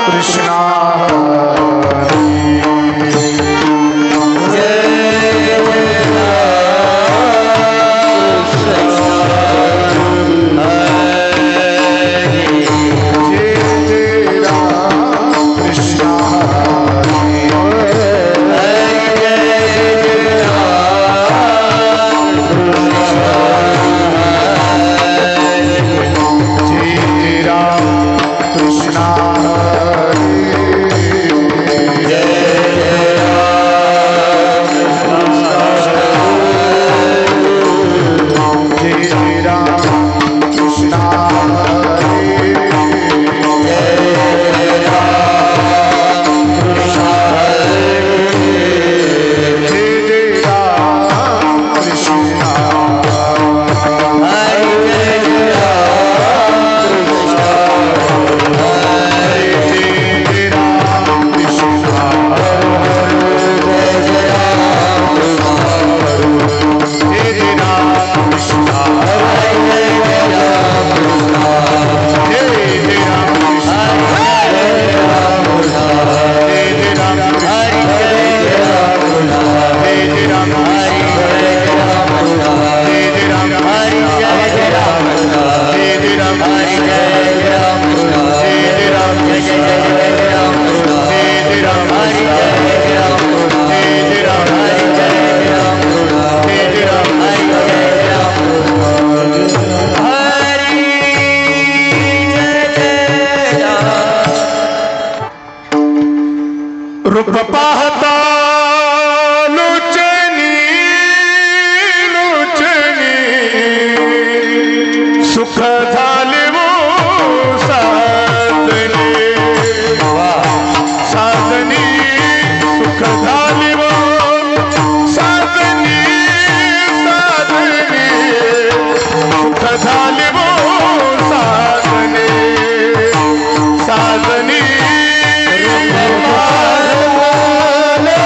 कृष्णा रूप पाहता लोचनी लोचनी सुख झाले वो साधने साधनी सुख झाले वो साधनी साधनी सुख झाले वो साधने साधनी Hare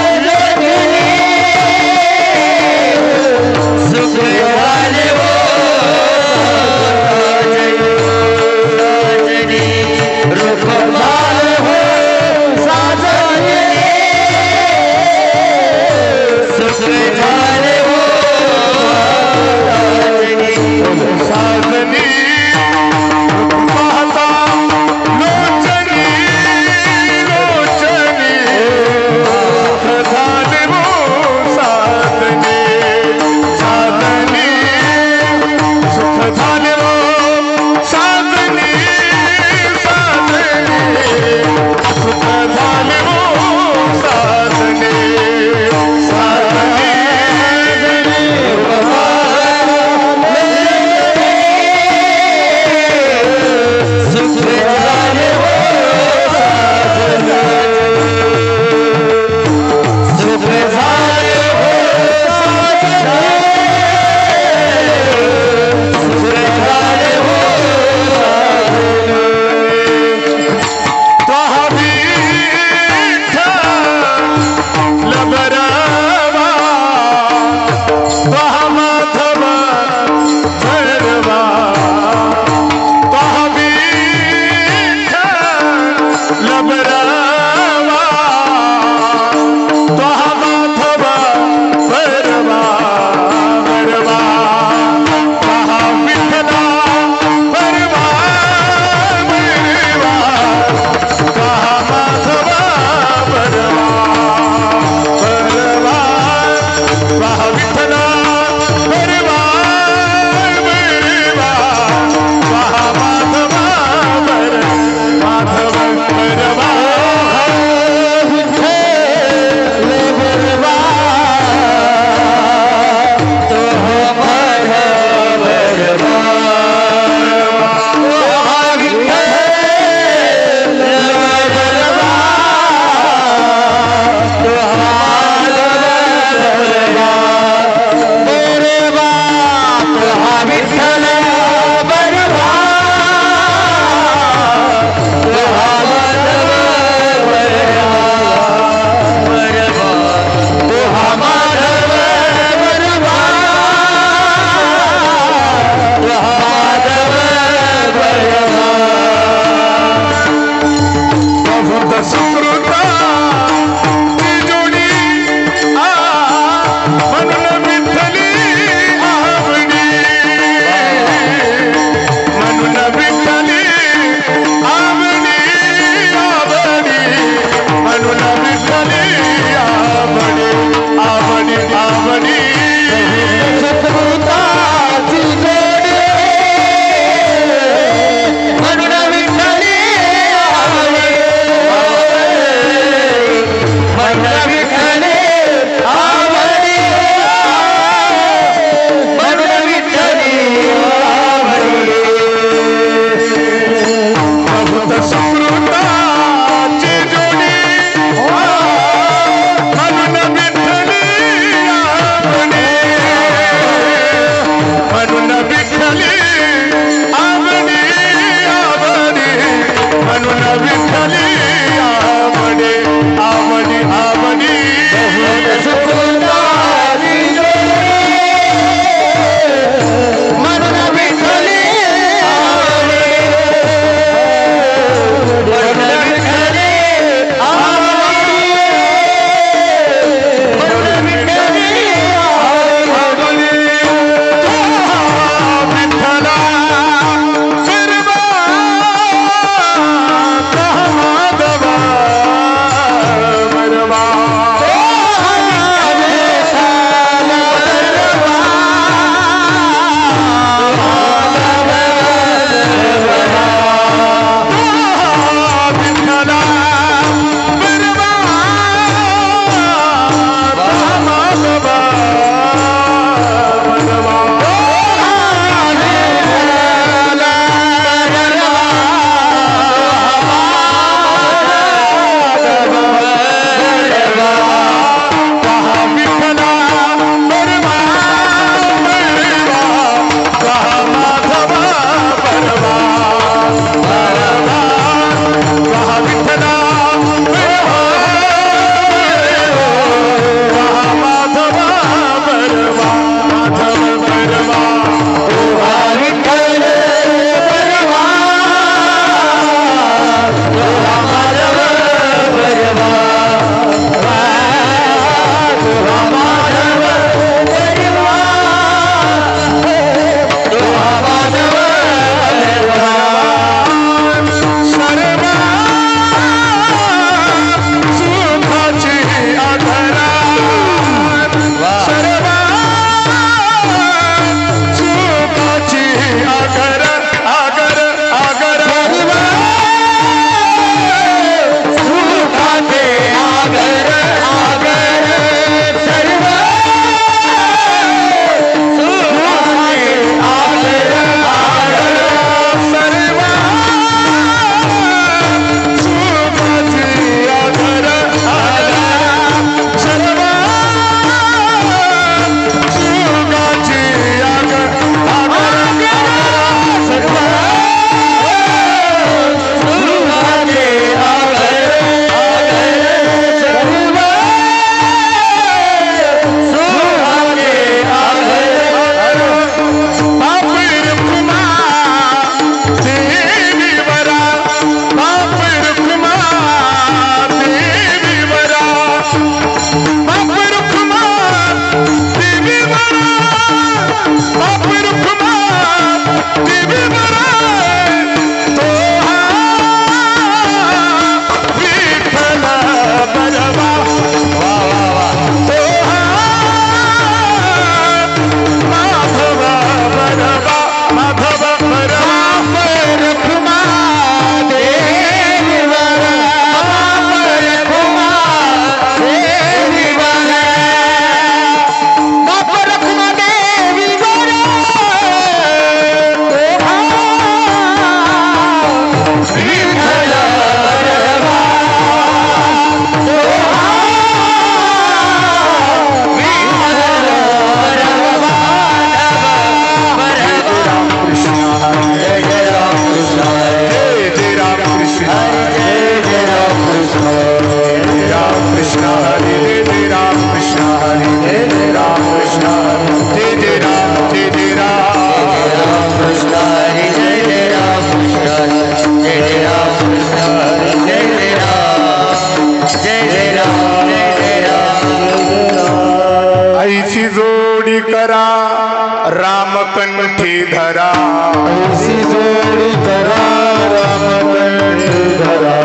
कंठी धरा ऐसी जोडी करा राम कंठी धरा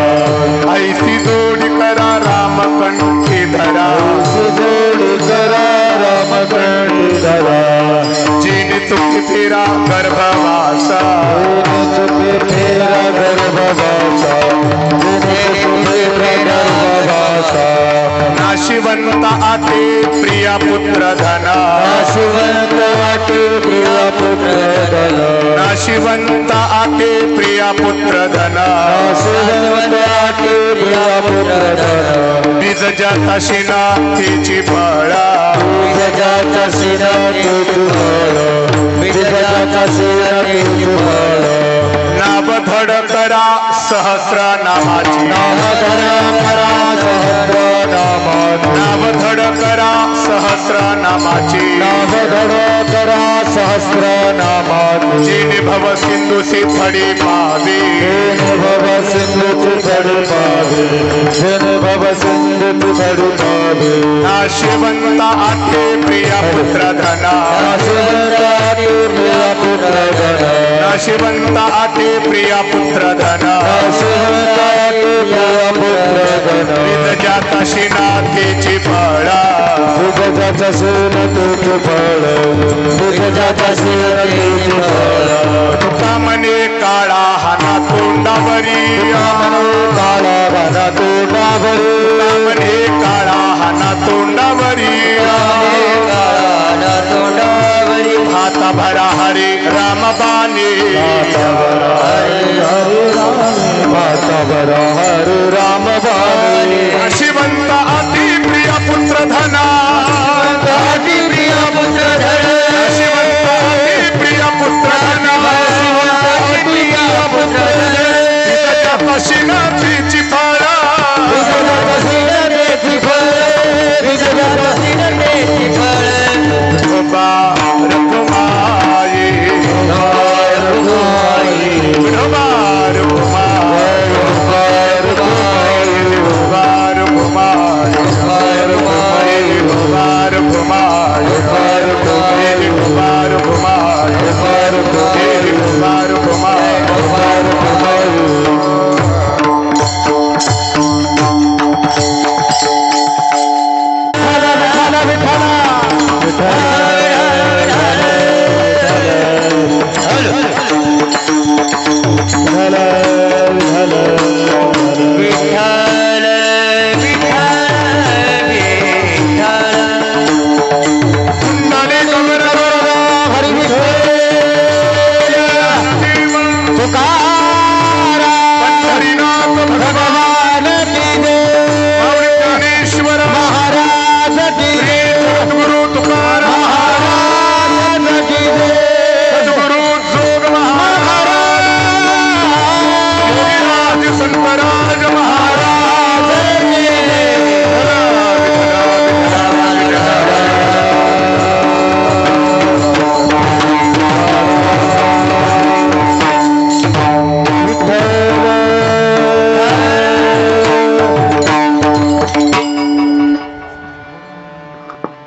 ऐसी जोडी करा राम कंठी धरा ऐसी जोडी करा राम कंठी धरा जिने चुकी फिरा गर्भवासा चुके फेरा गर्भवासा गर्भवासा नाशिवंत आते प्रिया पुत्र धना नाशिवंत आते प्रिया पुत्र धना नाशिवंत आते प्रिया पुत्र धना नाशिवंत आते प्रिया पुत्र धना बीज जाता शिना तिची फळा बीजाचा शिरा तेची फळ बीजाचा शिरा तेची फळ नाव धड करा सहस्र नामाची नाम धरा करा सहस्र नामाची नाव धड करा सहस्र नामाची नाम धड करा सहस्र नामाची जिने भव सिंधुसी थडी पावी भव सिंधुची धडी पावे जन भव सिंधुची धडी पावे नाशिवंत आते प्रिया पुत्र धना नाशिवंत आते प्रिया पुत्र धना नाशिवंत आते प्रिया पुत्र धना नाशिवंत आते प्रिया पुत्र धना बीज जाता शिना तिची फळा बीजाचा शिरा तेची फळ बीजाचा शिरा तेची फळ तुका मने काळा हाना तोंडावरी काळा घाना तोंडावरी मने काळा हाना तोंडावरी हाता भरा हरे राम बाने माता बरा हरे राम बाणी शिवंत अति प्रिय पुत्र धना अति प्रिय पुत्र धना शिवंत अति प्रिय पुत्र धना प्रिय पुत्र जाता शिना तिची फळा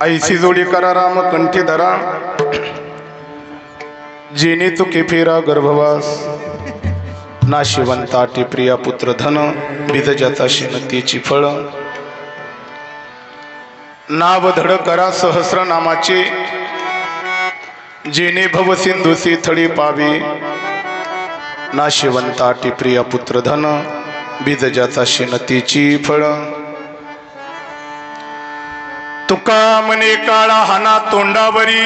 ऐसी जोडी करा राम कंठी धरा जिने तुके फेरा गर्भवास नाशिवंता प्रिया पुत्र धन बीज जाता शिनतीची फळ नाव धड करा सहस्र नामाचे जिने भव सिंधुसी थडी पावी नाशिवंता प्रिया पुत्र धन बीज जाता शिनतीची फळ तुका मने काळा हाना तोंडावरी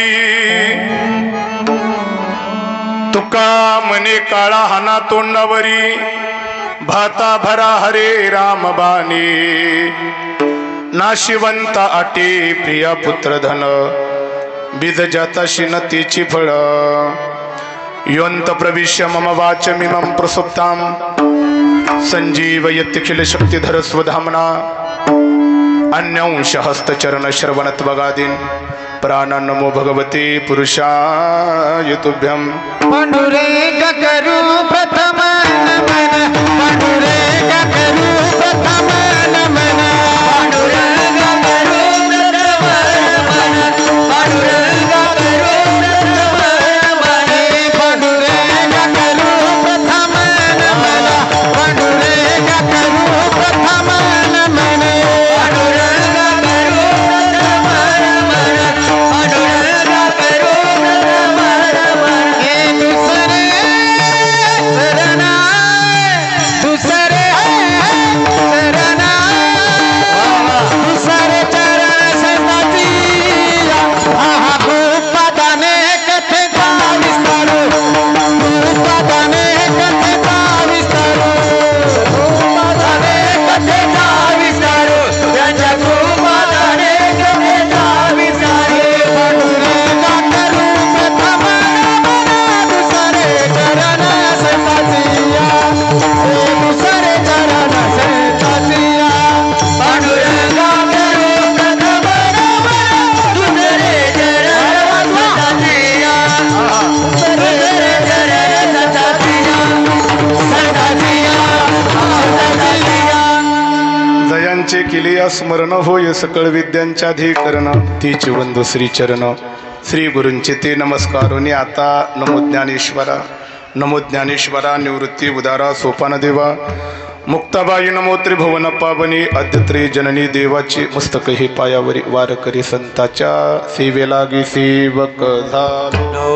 तुका मने काळा हाना तोंडावरी भाता भरा हरे राम बाणी नाशिवंत आटे प्रिया पुत्र धन बीज जाता शिनतीची फळ योंत प्रविश्य मम वाचमिमं प्रसुप्तां संजीवयत्यखिल शक्तिधर स्वधामना अन्यंश हस्तचरण श्रवणत्वगादीन प्राण नमो भगवते पुरुषाय तुभ्यं पांडुरंग करू प्रथम नमन पांडुरंग करू प्रथम नमन पांडुरंग करू प्रथम नमन पांडुरंग करू प्रथम ज्यांचे केले या स्मरण होय सकळ विद्यांच्या अधिकरण तीच वंदो श्रीचरण श्री गुरूंचे ते नमस्कारोनी आता नमो ज्ञानेश्वरा निवृत्ती उदारा सोपान देवा मुक्ताबाई नमो त्रिभुवन पावनी अद्यत्रे जननी देवाची मस्तक हे पायावरी वार करी संताच्या सेवेलागी सेवक झालो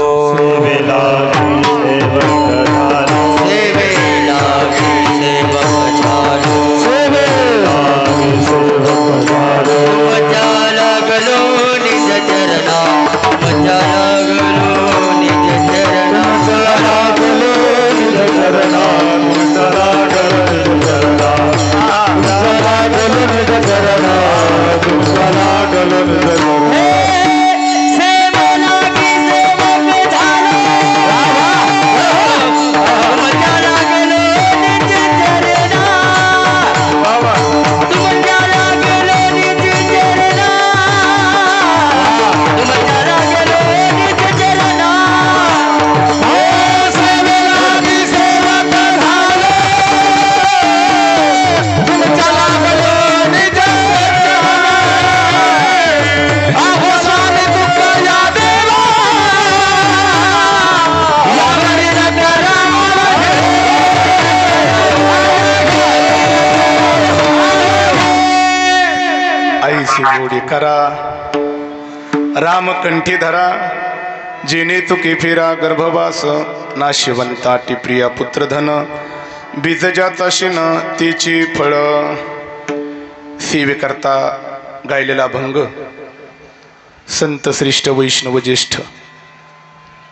गोडी करा रामकंठी धरा जेने तुके फिरा गर्भवास नाशिवंता टिप्रिया पुत्रधन बीजजाचा शिन तिची फळ सेवेकरता गायलेला भंग संत श्रेष्ठ वैष्णव ज्येष्ठ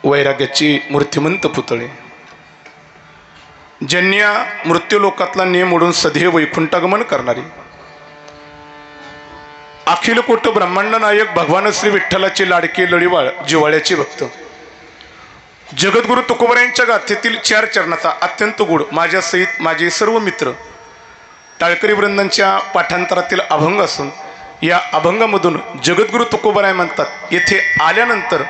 वैराग्याची मूर्तिमंत पुतळे जन्या मृत्यूलोकातला नियम ओढून सदैव वैकुंठागमन करणारी अखिल कोट ब्रह्मांड नायक भगवान श्री विठ्ठलाची लाडकी लढीवाळ जिव्हाळ्याची भक्त जगद्गुरु तुकोबरायांच्या गाथेतील 4 चरणाचा अत्यंत गुढ माझ्या सहित माझे सर्व मित्र टाळकरी वृंदांच्या पाठांतरातील अभंग असून या अभंगामधून जगद्गुरु तुकोबराय म्हणतात येथे आल्यानंतर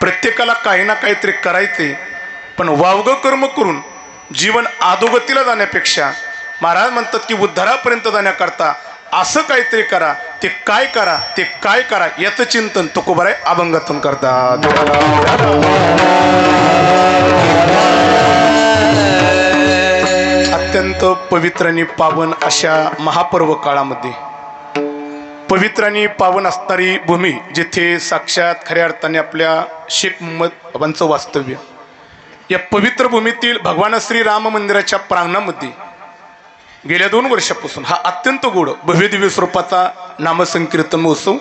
प्रत्येकाला काही ना काहीतरी करायचे पण वावग कर्म करून जीवन अधोगतीला जाण्यापेक्षा महाराज म्हणतात की उद्धारापर्यंत जाण्याकरता असं काहीतरी करा ते काय करा याचं चिंतन तुकोबराय अभंगातून करतात। अत्यंत पवित्र आणि पावन अशा महापर्व काळामध्ये पवित्र आणि पावन असणारी भूमी जिथे साक्षात खऱ्या अर्थाने आपल्या शेख मोहम्मद बाबांचं वास्तव्य या पवित्र भूमीतील भगवान श्री राम मंदिराच्या प्रांगणामध्ये गेल्या 2 वर्षापासून हा अत्यंत गोड भव्य दिव्य स्वरूपाचा नामसंकीर्तन महोत्सव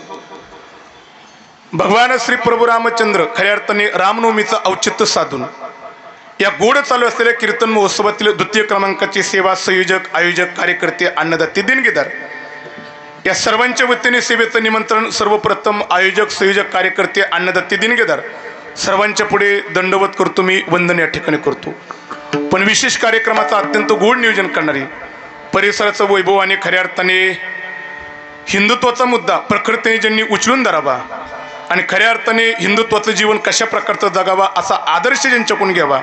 भगवान श्री प्रभू रामचंद्र खऱ्या अर्थाने रामनवमीचं औचित्य साधून या गोड चालू असलेल्या कीर्तन महोत्सवातील 2य क्रमांकाची सेवा संयोजक आयोजक कार्यकर्ते अन्नदाते देणगीदार या सर्वांच्या वतीने सेवेचं निमंत्रण सर्वप्रथम आयोजक संयोजक कार्यकर्ते अन्नदाते देणगीदार सर्वांच्या पुढे दंडवत करतो मी वंदन या ठिकाणी करतो। पण विशेष कार्यक्रमाचं अत्यंत गोड नियोजन करणारी परिसराचं वैभव आणि खऱ्या अर्थाने हिंदुत्वाचा मुद्दा प्रखरतेने ज्यांनी उचलून धरावा आणि खऱ्या अर्थाने हिंदुत्वाचं जीवन कशा प्रकारचं जगावा असा आदर्श ज्यांच्याकडून घ्यावा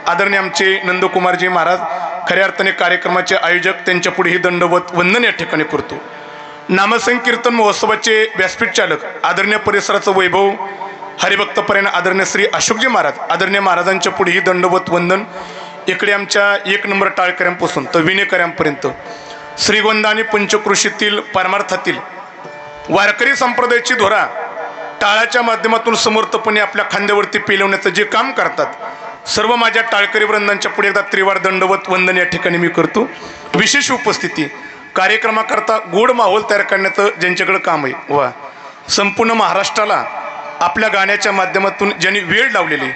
आदरणीय आमचे नंदकुमारजी महाराज खऱ्या अर्थाने कार्यक्रमाचे आयोजक त्यांच्या पुढे ही दंडवत वंदन या ठिकाणी करतो। नामसंकीर्तन महोत्सवाचे व्यासपीठ चालक आदरणीय परिसराचं वैभव हरिभक्तपरायण आदरणीय श्री अशोकजी महाराज आदरणीय महाराजांच्या पुढे ही दंडवत वंदन इकडे आमच्या 1 नंबर टाळकऱ्यांपासून तर विनेकऱ्यांपर्यंत श्रीगोंदा आणि पंचकृषीतील परमार्थातील वारकरी संप्रदायाची धोरा टाळाच्या माध्यमातून समर्थपणे आपल्या खांद्यावरती पेलवण्याचं जे काम करतात सर्व माझ्या टाळकरी वृंदांच्या पुढे एकदा त्रिवार दंडवत वंदन या ठिकाणी मी करतो। विशेष उपस्थिती कार्यक्रमाकरता गोड माहोल तयार करण्याचं ज्यांच्याकडे काम आहे वा संपूर्ण महाराष्ट्राला आपल्या गाण्याच्या माध्यमातून ज्यांनी वेळ लावलेली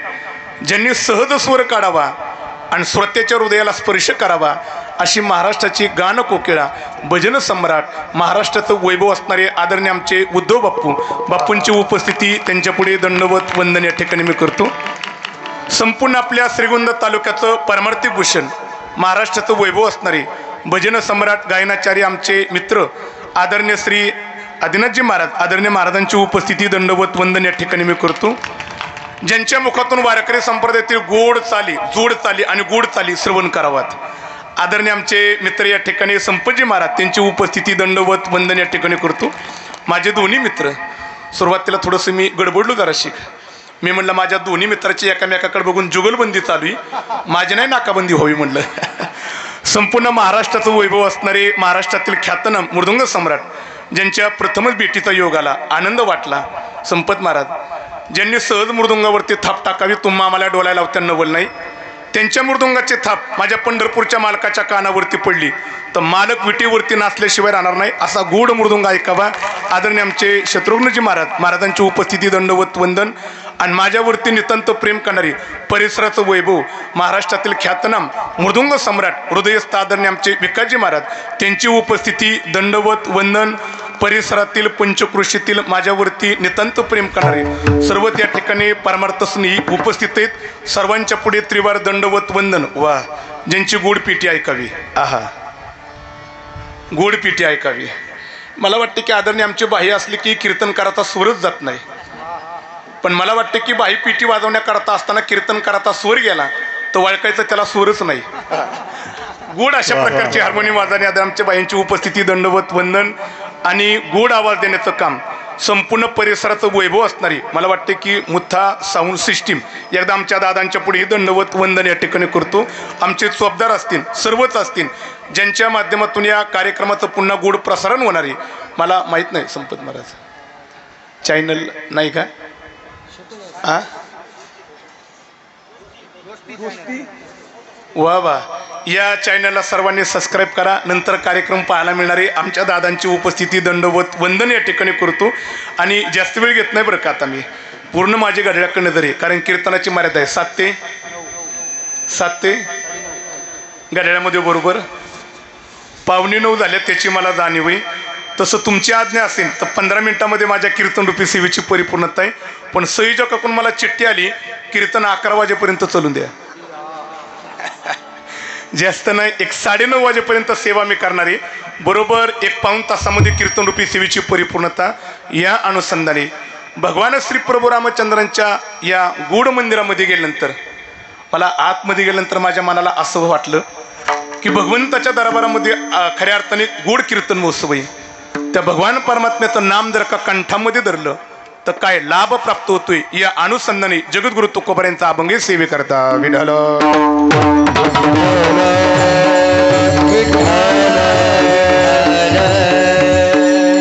ज्यांनी सहज स्वर काढावा आणि श्रोत्याच्या हृदयाला स्पर्श करावा अशी महाराष्ट्राची गान कोकिळा भजन सम्राट महाराष्ट्राचं वैभव असणारे आदरणीय आमचे उद्धव बापूंची उपस्थिती त्यांच्या पुढे दंडवत वंदन या ठिकाणी मी करतो। संपूर्ण आपल्या श्रीगोंदा तालुक्याचं परमार्थिक भूषण महाराष्ट्राचं वैभव असणारे भजन सम्राट गायनाचार्य आमचे मित्र आदरणीय श्री आदिनाथजी महाराज आदरणीय महाराजांची उपस्थिती दंडवत वंदन या ठिकाणी मी करतो। ज्यांच्या मुखातून वारकरी संप्रदायातील जोड चाली आणि गोड चाली श्रवण करावात आदरणीय आमचे मित्र या ठिकाणी संपतजी महाराज त्यांची उपस्थिती दंडवत वंदन या ठिकाणी करतो. माझे दोन्ही मित्र, सुरुवातीला थोडंसं मी गडबडलो जराशी. मी म्हणलं माझ्या दोन्ही मित्राची एकामेकाकडे बघून जुगलबंदी चालू आहे, माझी नाही नाकाबंदी व्हावी म्हणलं. संपूर्ण महाराष्ट्राचं वैभव असणारे महाराष्ट्रातील ख्यातनाम मृदुंग सम्राट ज्यांच्या प्रथमच भेटीचा योग आला, आनंद वाटला. संपत महाराज ज्यांनी सहज मृदुंगावरती थाप टाकावी, तुम्हा आम्हाला डोलायला लावत्या नवल नाही. त्यांच्या मृदुंगाची थाप माझ्या पंढरपूरच्या मालकाच्या कानावरती पडली तर मालक विटीवरती नाचल्याशिवाय राहणार नाही, असा गोड मृदुंग ऐकावा. आदरणीय आमचे शत्रुघ्नजी महाराजांची उपस्थिती दंडवत वंदन. आणि माझ्यावरती नितांत प्रेम करणारी परिसराचं वैभव महाराष्ट्रातील ख्यातनाम मृदुंग सम्राट हृदयस्थ आदरणीय आमचे विकासजी महाराज त्यांची उपस्थिती दंडवत वंदन. परिसरातील पंचकृषीतील माझ्यावरती नितांत प्रेम करणारे सर्व त्या ठिकाणी परमार्थ स्नेही उपस्थित आहेत. सर्वांच्या पुढे त्रिवार दंडवत वंदन. वा, ज्यांची गोड पिठी ऐकावी, आहा गोड पिठी ऐकावी. मला वाटते की आदरणीय आमचे बाह्य असले की कीर्तनकाराचा स्वरच जात नाही, पण मला वाटते की बाही पिठी वाजवण्याकरता असताना कीर्तनकाराचा स्वर गेला तर वळखायचं त्याला स्वरच नाही. गोड अशा प्रकारची हार्मोनियम वाजवणे आदरणीय आमच्या बाईंची उपस्थिती दंडवत वंदन. आणि गोड आवाज देण्याचं काम संपूर्ण परिसराचं वैभव असणारी मला वाटते की मुथा साऊंड सिस्टीम एकदा आमच्या दादांच्या पुढे दंडवत वंदन या ठिकाणी करतो. आमचे चोपदार असतील, सर्वच असतील, ज्यांच्या माध्यमातून या कार्यक्रमाचं पुन्हा गोड प्रसारण होणार आहे. मला माहीत नाही संपत महाराज चॅनल नाही का? वा वा, या चॅनलला सर्वांनी सबस्क्राईब करा. नंतर कार्यक्रम पाहायला मिळणारे आमच्या दादांची उपस्थिती दंडवत वंदन या ठिकाणी करतो. आणि जास्त वेळ घेत नाही बरं का, आता मी पूर्ण माझी घड्याळाकडे नजर आहे, कारण कीर्तनाची मर्यादा आहे 7 ते घड्याळामध्ये बरोबर 8:45 झाल्या त्याची मला जाणीव आहे. तसं तुमची आज्ञा असेल तर 15 मिनिटामध्ये माझ्या कीर्तनरूपी सेवेची परिपूर्णता आहे. पण संयोजकाकडून मला चिठ्ठी आली, कीर्तन 11 वाजेपर्यंत चालून द्या. जास्त नाही, 9:30 वाजेपर्यंत सेवा मी करणार आहे. बरोबर 1 पाऊण तासामध्ये कीर्तनरूपी सेवेची परिपूर्णता. या अनुषंगाने भगवान श्री प्रभू रामचंद्रांच्या या गूढ मंदिरामध्ये गेल्यानंतर मला आतमध्ये गेल्यानंतर माझ्या मनाला असं वाटलं की भगवंताच्या दरबारामध्ये खऱ्या अर्थाने गोड कीर्तन महोत्सव आहे. त्या भगवान परमात्म्याचं नाम जर का कंठामध्ये धरलं तर काय लाभ प्राप्त होतोय. या अनुषंगाने जगद्गुरु तुकोबारायांचा अभंग सेवे करता. विठ्ठल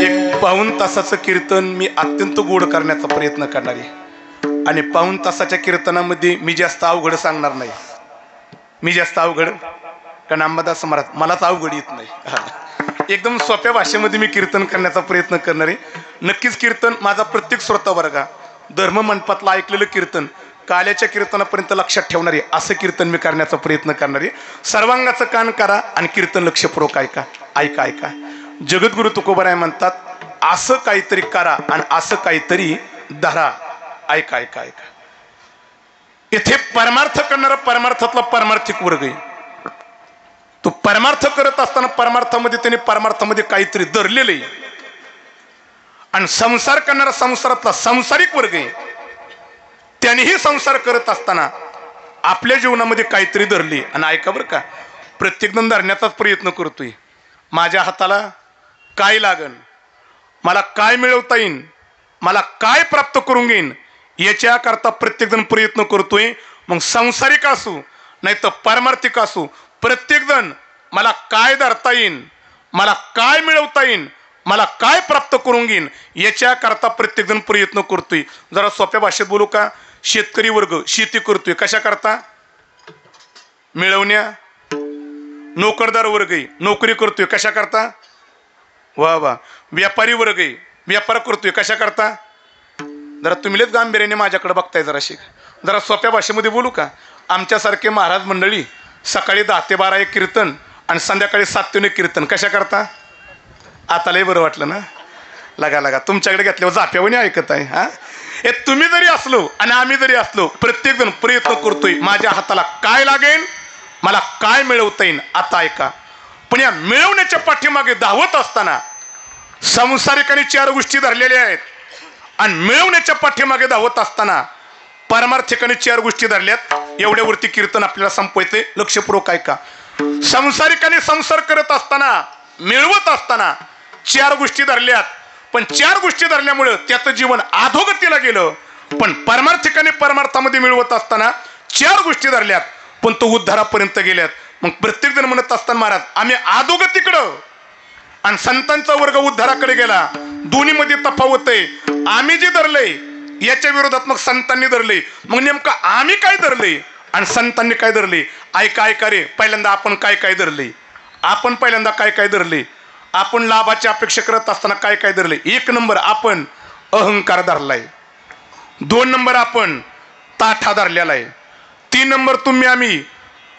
एक पाऊण तासाचं कीर्तन मी अत्यंत गोड करण्याचा प्रयत्न करणार आहे. आणि पाऊण तासाच्या कीर्तनामध्ये मी जास्त अवघड सांगणार नाही. मी जास्त अवघड, कारण अंबादास महाराज मलाच अवघड येत नाही. एकदम सोप्या भाषेमध्ये मी कीर्तन करण्याचा प्रयत्न करणार आहे. नक्कीच कीर्तन माझा प्रत्येक श्रोता वर्गा धर्म मंडपातलं ऐकलेलं कीर्तन काल्याच्या कीर्तनापर्यंत लक्षात ठेवणार आहे असं कीर्तन मी करण्याचा प्रयत्न करणार आहे. सर्वांगाचं कान करा आणि कीर्तन लक्षपूर्वक ऐका. ऐका ऐका. जगद्गुरु तुकोबाराय म्हणतात असं काहीतरी करा आणि असं काहीतरी धरा. ऐका ऐका ऐका. इथे परमार्थ करणारा परमार्थातला परमार्थिक वर्ग आहे. तो परमार्थ करत असताना परमार्थामध्ये त्याने परमार्थामध्ये काहीतरी धरलेलं आहे. आणि संसार करणारा संसारातला संसारिक वर्ग आहे. त्यानेही संसार करत असताना आपल्या जीवनामध्ये काहीतरी धरले. आणि ऐका बरं का, प्रत्येकजण धरण्याचाच प्रयत्न करतोय. माझ्या हाताला काय लागन, मला काय मिळवता येईन, मला काय प्राप्त करून घेईन याच्याकरता प्रत्येकजण प्रयत्न करतोय. मग संसारिक असू नाही तर पारमार्थिक असू, प्रत्येकजण मला काय धरता येईन, मला काय मिळवता येईन, मला काय प्राप्त करून घेईन याच्याकरता प्रत्येकजण प्रयत्न करतोय. जरा सोप्या भाषेत बोलू का, शेतकरी वर्ग शेती करतोय कशा करता, मिळवण्या. नोकरदार वर्ग आहे नोकरी करतोय कशा करता, वा वा. व्यापारी वर्ग आहे व्यापार करतोय कशा करता. जरा तुम्हीच गांभीर्याने माझ्याकडे बघताय. जरा सोप्या भाषेमध्ये बोलू का, आमच्यासारखे महाराज मंडळी सकाळी 10 ते 12 एक कीर्तन आणि संध्याकाळी 7 ते 9 कीर्तन कशा करता. आता लय बरं वाटलं ना. लगा लगा तुमच्याकडे घेतल्यावर जाप्यावणी ऐकत आहे. हा, हे तुम्ही जरी असलो आणि आम्ही जरी असलो प्रत्येकजण प्रयत्न करतोय माझ्या हाताला काय लागेल, मला काय मिळवता येईल. आता ऐका. पण या मिळवण्याच्या पाठीमागे धावत असताना संसारिकांनी 4 गोष्टी धरलेल्या आहेत आणि मिळवण्याच्या पाठीमागे धावत असताना परमार्थिकांनी 4 गोष्टी धरल्यात. एवढ्यावरती कीर्तन आपल्याला संपवायचे. लक्षपूर्वक ऐका. संसारिकाने संसार करत असताना मिळवत असताना 4 गोष्टी धरल्यात, पण 4 गोष्टी धरल्यामुळे त्याचं जीवन अधोगतीला गेलं. पण परमार्थिकाने परमार्थामध्ये मिळवत असताना 4 गोष्टी धरल्यात, पण तो उद्धारापर्यंत गेल्यात. मग प्रत्येक जण म्हणत असताना महाराज आम्ही अधोगतीकडं आणि संतांचा वर्ग उद्धाराकडे गेला. दोन्हीमध्ये तफावत आहे. आम्ही जे धरलंय याच्या विरोधात मग संतांनी धरले. मग नेमकं आम्ही काय धरले आणि संतांनी काय धरले? ऐका रे, पहिल्यांदा आपण काय काय धरले? आपण पहिल्यांदा काय काय धरले? आपण लाभाची अपेक्षा करत असताना काय काय धरले? 1 नंबर आपण अहंकार धरलाय. 2 नंबर आपण ताठा धरलेला आहे. 3 नंबर तुम्ही आम्ही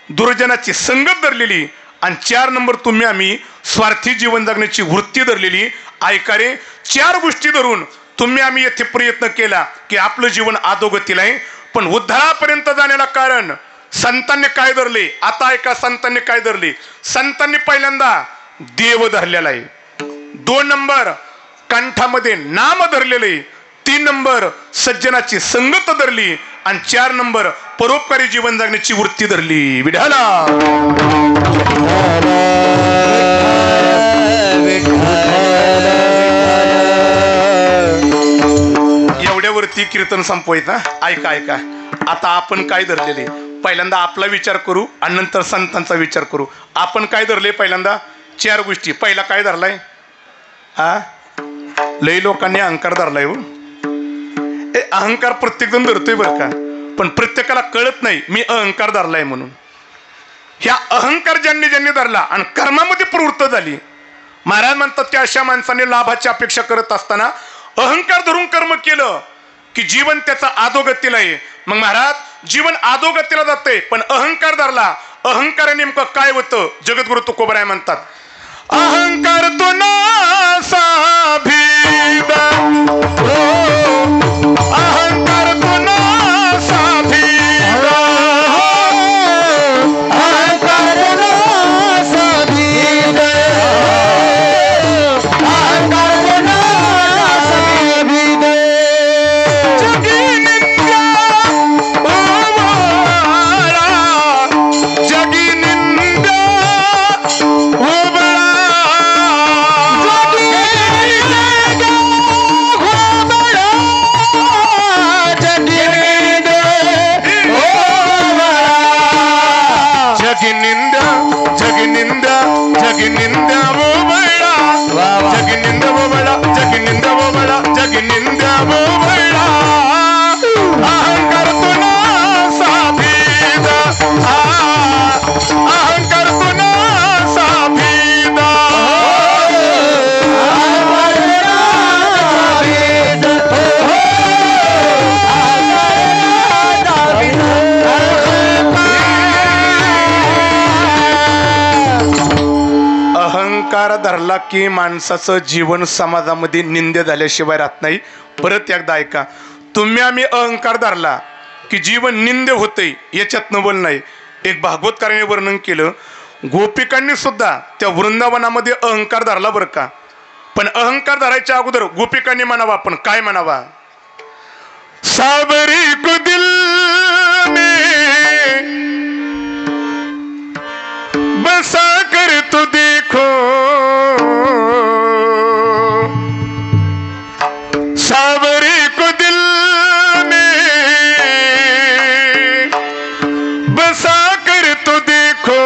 दुर्जनाची संगत धरलेली. आणि 4 नंबर तुम्ही आम्ही स्वार्थी जीवन जगण्याची वृत्ती धरलेली. ऐका रे, 4 गोष्टी धरून तुम्ही आम्ही येथे प्रयत्न केला की आपलं जीवन अधोगतीला आहे. पण उद्धारापर्यंत जाण्याला कारण संतांनी काय धरले? आता ऐका, संतांनी काय धरले? संतांनी पहिल्यांदा देव धरलेला आहे. 2 नंबर कंठामध्ये नाम धरलेले. 3 नंबर सज्जनाची संगत धरली. आणि 4 नंबर परोपकारी जीवन जगण्याची वृत्ती धरली. विढाला एवढ्यावरती कीर्तन संपवायचं ना. ऐका आता आपण काय धरलेले? पहिल्यांदा आपला विचार करू आणि नंतर संतांचा विचार करू. आपण काय धरले? पहिल्यांदा 4 गोष्टी. पहिला काय धरलाय? लई लोकांनी अहंकार धरलाय. हो, अहंकार प्रत्येक जण धरतोय बरं का, पण प्रत्येकाला कळत नाही मी अहंकार धरलाय म्हणून. ह्या अहंकार ज्यांनी धरला आणि कर्मामध्ये प्रवृत्त झाली. महाराज म्हणतात की अशा माणसाने लाभाची अपेक्षा करत असताना अहंकार धरून कर्म केलं की जीवन त्याचा अधोगतीला आहे. मग महाराज जीवन अधोगतीला जाते, पण अहंकार धरला. अहंकार नेमकं काय होतं? जगद्गुरु तुकोबराय म्हणतात, अहंकार तो नासा भीदा, अहंकार तो नासा भीदा, अहंकार नासा भीदा, अहंकार नासा भीदा, जगी निंद्या ओवाळा, जगी निंद्या ओवाळा, जगनिंदा वो बड़ा, जगनिंदा वो बड़ा, जगनिंदा वो बड़ा, जगनिंदा वो बड़ा, अहंकार तो नासा भीदा, अहंकार तो नासा भीदा, अहंकार धरला की माणसाचं जीवन समाजामध्ये निंदे झाल्याशिवाय राहत नाही. परत एकदा ऐका, तुम्ही आम्ही अहंकार धरला की जीवन निंदे होते, याच्यात नवल नाही. एक भागवतकाराने वर्णन केलं, गोपिकांनी सुद्धा त्या वृंदावनामध्ये अहंकार धरला बरं का. पण अहंकार धरायच्या अगोदर गोपिकांनी म्हणावा, पण काय म्हणावा? साबरी को दिल में बसा कर तो देखो, सावरी को दिल में बसा कर तो देखो,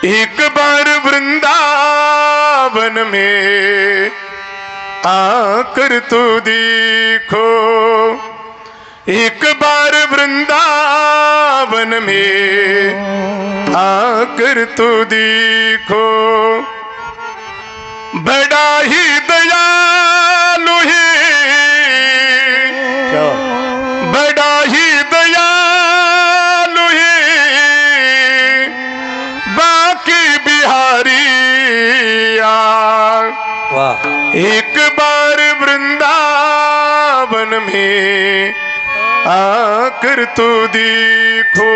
एक बार वृंदावन में आकर तो देखो, एक बार वृंदावन में आकर तो देखो, बड़ा ही दयालु है, बड़ा ही दयालु है, बाकी बिहारी एक बार वृंदावन में आकर तो देखो,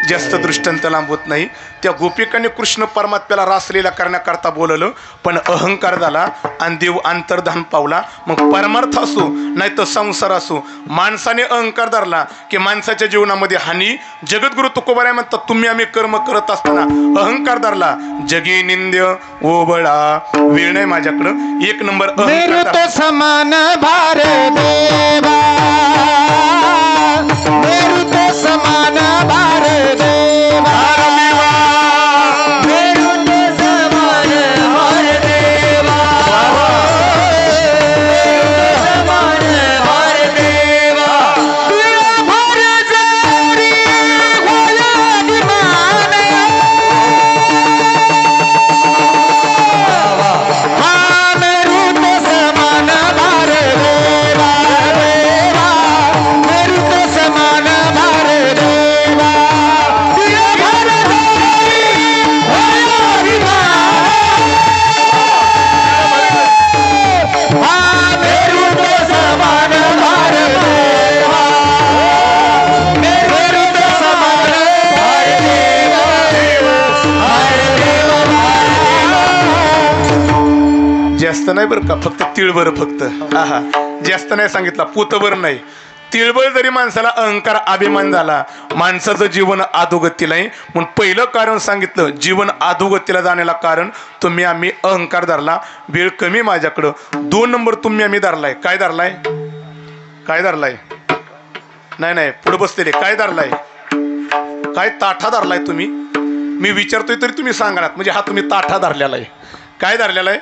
जास्त दृष्टांत लांबवत नाही. त्या गोपिकांनी कृष्ण परमात्म्याला रासलीला करण्याकरता बोलवलं, पण अहंकार झाला आणि देव अंतर्धान पावला. मग परमार्थ असो नाही तर संसार असो, माणसाने अहंकार धरला की माणसाच्या जीवनामध्ये हानी. जगद्गुरु तुकोबाराय म्हणतात, तुम्ही आम्ही कर्म करत असताना अहंकार धरला, जगी निंद्य ओबळा, वेळ नाही माझ्याकडं. एक नंबर अहंकार तो समान भार देवा, मेरू तो समान भार देवा, मेरू तो समान भार देवा, समान भार देवा, तुला भार जरी होया विमान, हा मेरू तो समान भार देवा, देवा मेरू तो समान भार देवा, तुला भार जरी होया विमान, हा मेरू तो समान भार देवा, मेरू तो समान भार देवा, भार देवा, जास्त नाही बरं का, फक्त तिळभर, फक्त आहा जास्त नाही सांगितला, पुतभर नाही. तिळभर जरी माणसाला अहंकार अभिमान झाला, माणसाचं जीवन अधोगतीला आहे. म्हणून पहिलं कारण सांगितलं, जीवन अधोगतीला जाण्याला कारण तुम्ही आम्ही अहंकार धरला, वेळ कमी माझ्याकडं. 2 नंबर तुम्ही आम्ही धरलाय. काय धरलाय? काय धरलाय? नाही पुढे बसलेले काय धरलाय? काय ताठा धरलाय तुम्ही? मी विचारतोय तरी तुम्ही सांगणार, म्हणजे हा तुम्ही ताठा धरलेला आहे. काय धरलेला आहे?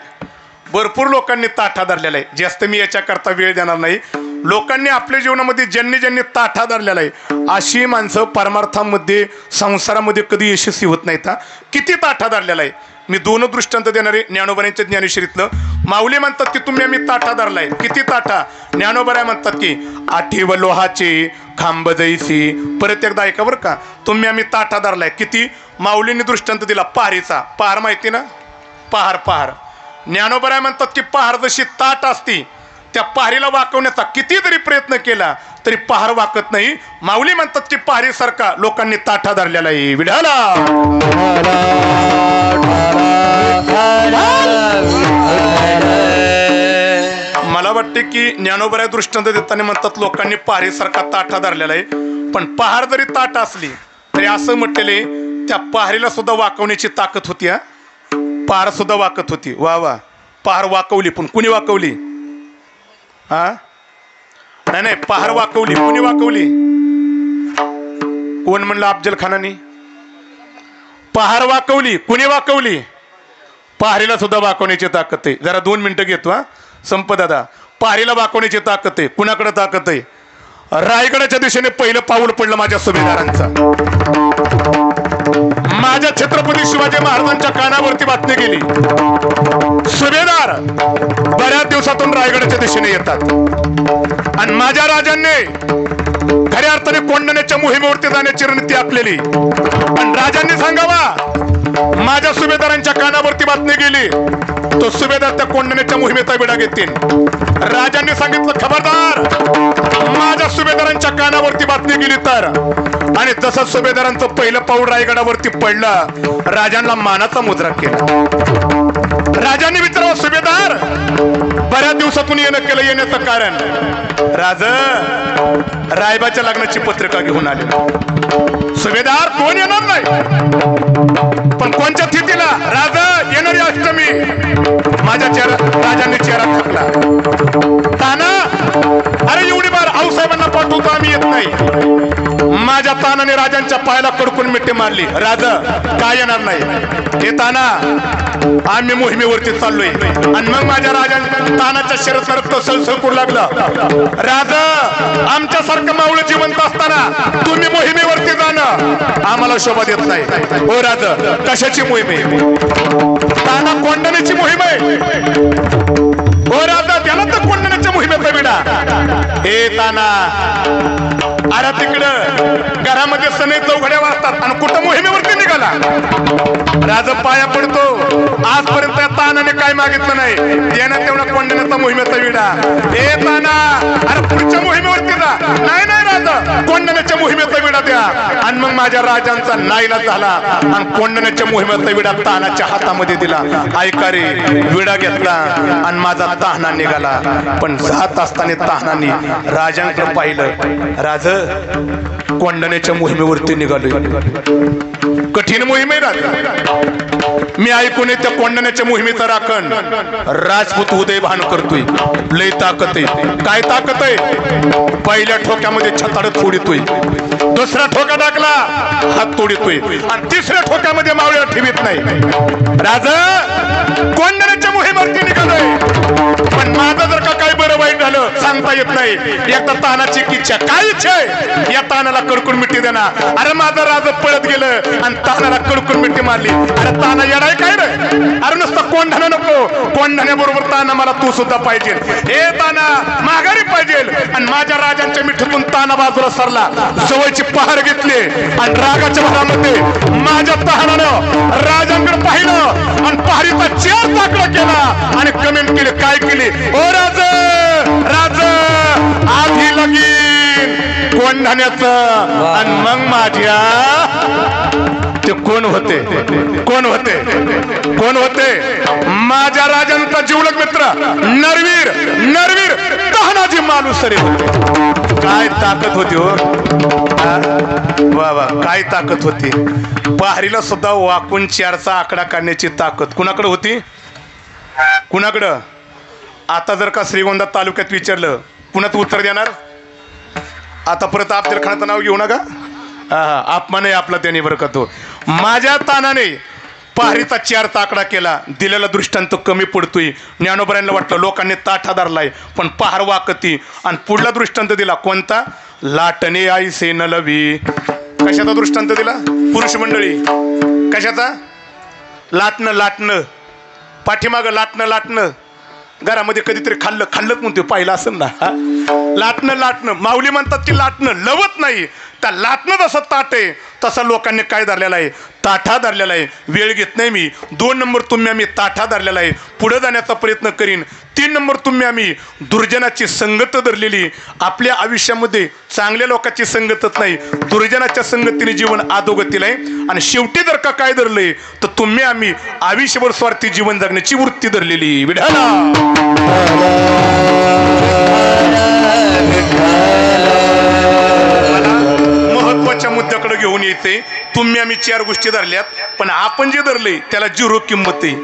भरपूर लोकांनी ताठा धरलेला आहे. जास्त मी याच्याकरता वेळ देणार नाही. लोकांनी आपल्या जीवनामध्ये ज्यांनी ताठा धरलेला आहे, अशी माणसं परमार्थामध्ये संसारामध्ये कधी यशस्वी होत नाहीत. किती ताठा धरलेला आहे? मी 2 दृष्टांत देणारे ज्ञानोबांच्या ज्ञानेश्वरीतलं. माऊली म्हणतात की तुम्ही आम्ही ताठा धरलाय. किती ताठा? ज्ञानोबराय म्हणतात की आठीव लोहाचे खांब जैसी. परत एकदा ऐका बरं का, तुम्ही आम्ही ताठा धरलाय. किती? माऊलींनी दृष्टांत दिला पहारीचा. पहार माहिती ना? पहार. ज्ञानोबराय म्हणतात की पहार जशी ताट असती, त्या पहारीला वाकवण्याचा कितीतरी प्रयत्न केला तरी पहार वाकत नाही. माऊली म्हणतात की पहारीसारखा लोकांनी ताठा धरलेला आहे. विढाला मला वाटते की ज्ञानोबराय दृष्टांत देताना म्हणतात लोकांनी पहारीसारखा ताठा धरलेला आहे. पण पहार जरी ताट असली तरी असं म्हटलेले त्या पहारीला सुद्धा वाकवण्याची ताकद होती. पहार सुद्धा वाकत होती. वा पहार वाकवली, पण कुणी वाकवली? नाही पहार वाकवली. कुणी वाकवली? कोण म्हणलं? अफजल खानाने. पहार वाकवली. कुणी वाकवली? पहारीला सुद्धा वाकवण्याची ताकद आहे. जरा 2 मिनिटं घेतो संपदादा. पहारीला वाकवण्याची ताकद आहे. कुणाकडे ताकद आहे? रायगडाच्या दिशेने पहिलं पाऊल पडलं माझ्या सुभेदारांचा. माझ्या छत्रपती शिवाजी महाराजांच्या कानावरती बातमी गेली, सुभेदार बऱ्याच दिवसातून रायगडाच्या दिशेने येतात आणि माझ्या राजांनी खऱ्या अर्थाने कोंढण्याच्या मोहिमेवरती जाण्याची रणनीती आखलेली. आणि राजांनी सांगावा, माझ्या सुभेदारांच्या कानावरती बातमी गेली, तो सुभेदार त्या कोंढण्याच्या मोहिमेचा विडा घेतील. राजांनी सांगितलं, खबरदार माझ्या सुभेदारांच्या कानावरती बातमी गेली तर. आणि जसं सुभेदारांचं पहिलं पाऊल रायगडावरती पडलं, राजांना मानाचा मुद्रा केला. राजांनी विचारावं, सुभेदार बऱ्याच दिवसातून येणं केलं, येण्याचं कारण? राज रायबाच्या लग्नाची पत्रिका घेऊन आले. सुभेदार कोण येणार नाही, पण कोणत्या तिथीला? राजा येणारी अष्टमी. माझ्या राजांनी चेहरा टाकला. ताना, अरे एवढी बार आऊसाहेबांना पाठवतो आम्ही, येत नाही. माझ्या तानाने राजांच्या पायाला कडकून मिठी मारली. राजा काय येणार नाही? हे ताना, आम्ही मोहिमेवरती चाललोय. आणि मग माझ्या तानाच्या शरीरात रक्त सळसळकू लागलं. राजा आमच्यासारखं मावळ जिवंत असताना तुम्ही मोहिमेवरती जाणं आम्हाला शोभा देत नाही. हो राजा, कशाची मोहीम आहे? ताना, कोंढण्याची मोहीम आहे. हो राजा, त्याला तर कोंढण्याच्या मोहिमेचा विडा. हे ताना, अरे तिकडं घरामध्ये सनई चौघड्या वाजतात आणि कुठं मोहिमेवरती निघाला? राजा पाया पडतो. आजपर्यंत त्या तानाने काय मागितलं नाही, देण्यात तेवढा कोंढण्याचा मोहिमेचा विडा. हे ताना, अरे पुढच्या मोहिमेवरती जा. नाही राजा कोंढाण्याच्या मोहिमेचा विडा द्या. आणि मग माझ्या राजांचा नाईलाज झाला आणि कोंढाण्याच्या मोहिमेचा विडा तानाच्या हातामध्ये दिला. ऐका रे, विडा घेतला आणि माझा ताहना निघाला. पण जात असताना ताहनाने राजांकडे पाहिलं. राज कोंढाण्याच्या मोहिमेवरती निघालोय. कठीण मोहीम आहे राजा. मी ऐकून त्या कोंढाण्याच्या मोहिमेचा राखण राजपूत उदय भान करतोय. लय ताकद आहे. काय ताकद आहे? पहिल्या ठोक्यामध्ये छताड तोडितोय, दुसरा ठोका टाकला हात तोडितोय आणि तिसऱ्या ठोक्यामध्ये मावळ्या ठेवीत नाही. राजा कोंढाण्याच्या मोहिमेवरती निघालोय. पण माझं जर का काही बरं वाईट झालं सांगता येत नाही. एकदा तानाची इच्छा, काय इच्छा आहे? या तानाला कडकून मिट्टी देणार. अरे माझा राजा पळत गेलं आणि तानाला कडकून मिट्टी मारली. अरे ताना येडाय काय रे? अरे नुसतं कोंढाणा नको, कोंढाण्याबरोबर ताना मला तू सुद्धा पाहिजे. हे ताना माघारी पाहिजे. आणि माझ्या राजांच्या मिठीतून ताना बाजूला सरला, जवळची पहार घेतली आणि रागाच्या भरामध्ये माझ्या तानानं राजांकडे पाहिलं आणि पहारीचा 4 ताकडा केला आणि कमेंट केली. काय केली? ओ राज राज आधी लगीन कोंढाण्याचं आणि मग माझ्या. ते कोण होते? कोण होते? कोण होते? माझ्या राजांचा जिवलग मित्र नरवीर नरवीर तानाजी मालुसरे होते. काय ताकद होती हो. वा वा, काय ताकद होती. पहारीला सुद्धा वाकून 4चा आकडा काढण्याची ताकद कुणाकडे होती? कुणाकडं? आता जर का श्रीगोंदा तालुक्यात विचारलं पुन्हा उत्तर देणार? आता परत अफजल खानाचं नाव घेऊ नका. अपमान आहे आपला त्याने बरं का. तो माझ्या तानाने पहारीचा 4चा आकडा केला. दिलेला दृष्टांत कमी पडतोय. ज्ञानोबरांना वाटलं लोकांनी ताठा धरलाय पण पहार वाकती. आणि पुढला दृष्टांत दिला कोणता? लाटणे आई से न लवी. कशाचा दृष्टांत दिला? पुरुष मंडळी कशाचा? लाटणं लाटणं, पाठीमागं लाटणं लाटणं. घरामध्ये कधीतरी खाल्लंच म्हणतो, पाहिलं असेल ना. लाटणं लाटणं, माऊली म्हणतात की लाटणं लवत नाही. त्या लाटणं जसं ताट आहे तसं लोकांनी काय धरलेला आहे? ताठा धरलेला आहे. वेळ घेत नाही मी. 2 नंबर तुम्ही आम्ही ताठा धरलेला आहे. पुढे जाण्याचा प्रयत्न करीन. 3 नंबर तुम्ही आम्ही दुर्जनाची संगत धरलेली. आपल्या आयुष्यामध्ये चांगल्या लोकांची संगतच नाही, दुर्जनाच्या संगतीने जीवन अधोगतीला आहे. आणि शेवटी जर का काय धरलंय तर तुम्ही आम्ही आयुष्यभर स्वार्थी जीवन जगण्याची वृत्ती धरलेली. विढाला महत्वाच्या मुद्द्याकडे घेऊन येते. तुम्ही आम्ही 4 गोष्टी धरल्यात पण आपण जे धरले त्याला 0 किंमत आहे.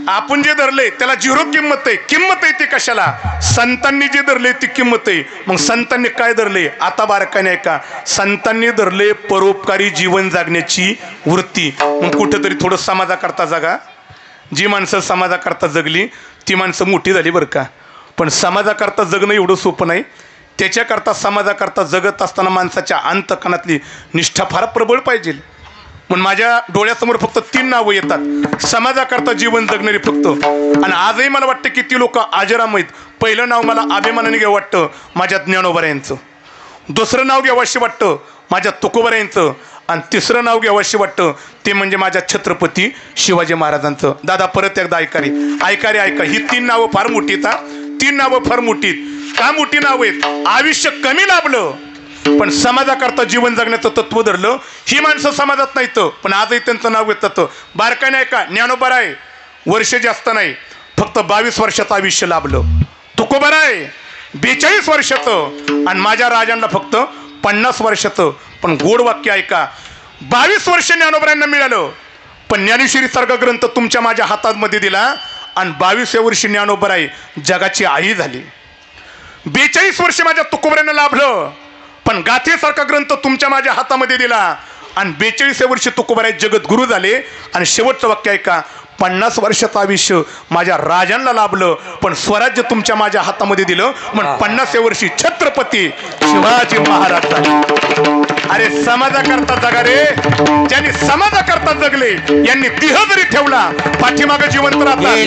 आपण जे धरले त्याला 0 किंमत आहे. किंमत आहे ती कशाला? संतांनी जे धरले ती किंमत आहे. मग संतांनी काय धरले? आता बारकाने ऐका. संतांनी धरले परोपकारी जीवन जगण्याची वृत्ती. मग कुठेतरी थोडं समाजाकरता जगा. जी माणसं समाजाकरता जगली ती माणसं मोठी झाली बरं का. पण समाजाकरता जगणं एवढं सोपं नाही. त्याच्याकरता समाजाकरता जगत असताना माणसाच्या अंतकणातली निष्ठा फार प्रबळ पाहिजे. पण माझ्या डोळ्यासमोर फक्त 3 नावं येतात समाजाकरता जीवन जगणारी फक्त. आणि आजही मला वाटतं की ती लोक आजराम आहेत. पहिलं नाव मला अभिमानाने घ्यावं वाटतं माझ्या ज्ञानोबा यांचं. दुसरं नाव घ्यावंशी वाटतं माझ्या तुकोबा यांचं. आणि तिसरं नाव घ्यावंशी वाटतं ते म्हणजे माझ्या छत्रपती शिवाजी महाराजांचं. दादा परत एकदा ऐका रे ऐका. ही 3 नावं फार मोठी आहेत. 3 नावं फार मोठी. का मोठी नाव आहेत? आयुष्य कमी लाभलं पण समाजाकरता जीवन जगण्याचं तत्व धरलं. ही माणसं समाजात नाहीत पण आजही त्यांचं नाव येतं. बारकाने ऐका. ज्ञानोबराय वर्ष जास्त नाही, फक्त 22 वर्षाचं आयुष्य लाभलं. तुकोबराय 42 वर्षाचं आणि माझ्या राजांना फक्त 50 वर्षाचं. पण गोड वाक्य ऐका. 22 वर्ष ज्ञानोबरायांना मिळालं पण ज्ञानेश्वरी सारखा ग्रंथ तुमच्या माझ्या हातामध्ये दिला आणि 22व्या वर्षी ज्ञानोबराय जगाची आई झाली. 42 वर्ष माझ्या तुकोबऱ्यांना लाभलं पण गाथेसारखा ग्रंथ तुमच्या माझ्या हातामध्ये दिला आणि 42व्या वर्षी तुकोबराय जगद्गुरु झाले. आणि शेवटचं वाक्य ऐका. 50 वर्षाचं आयुष्य माझ्या राजांना लाभलं पण स्वराज्य तुमच्या माझ्या हातामध्ये दिलं म्हणून 50व्या वर्षी छत्रपती शिवाजी महाराज झाले. अरे समाजाकरता जगा रे. ज्यांनी समाजाकरता जगले यांनी देह जरी ठेवला पाठीमागे जिवंत राहतात.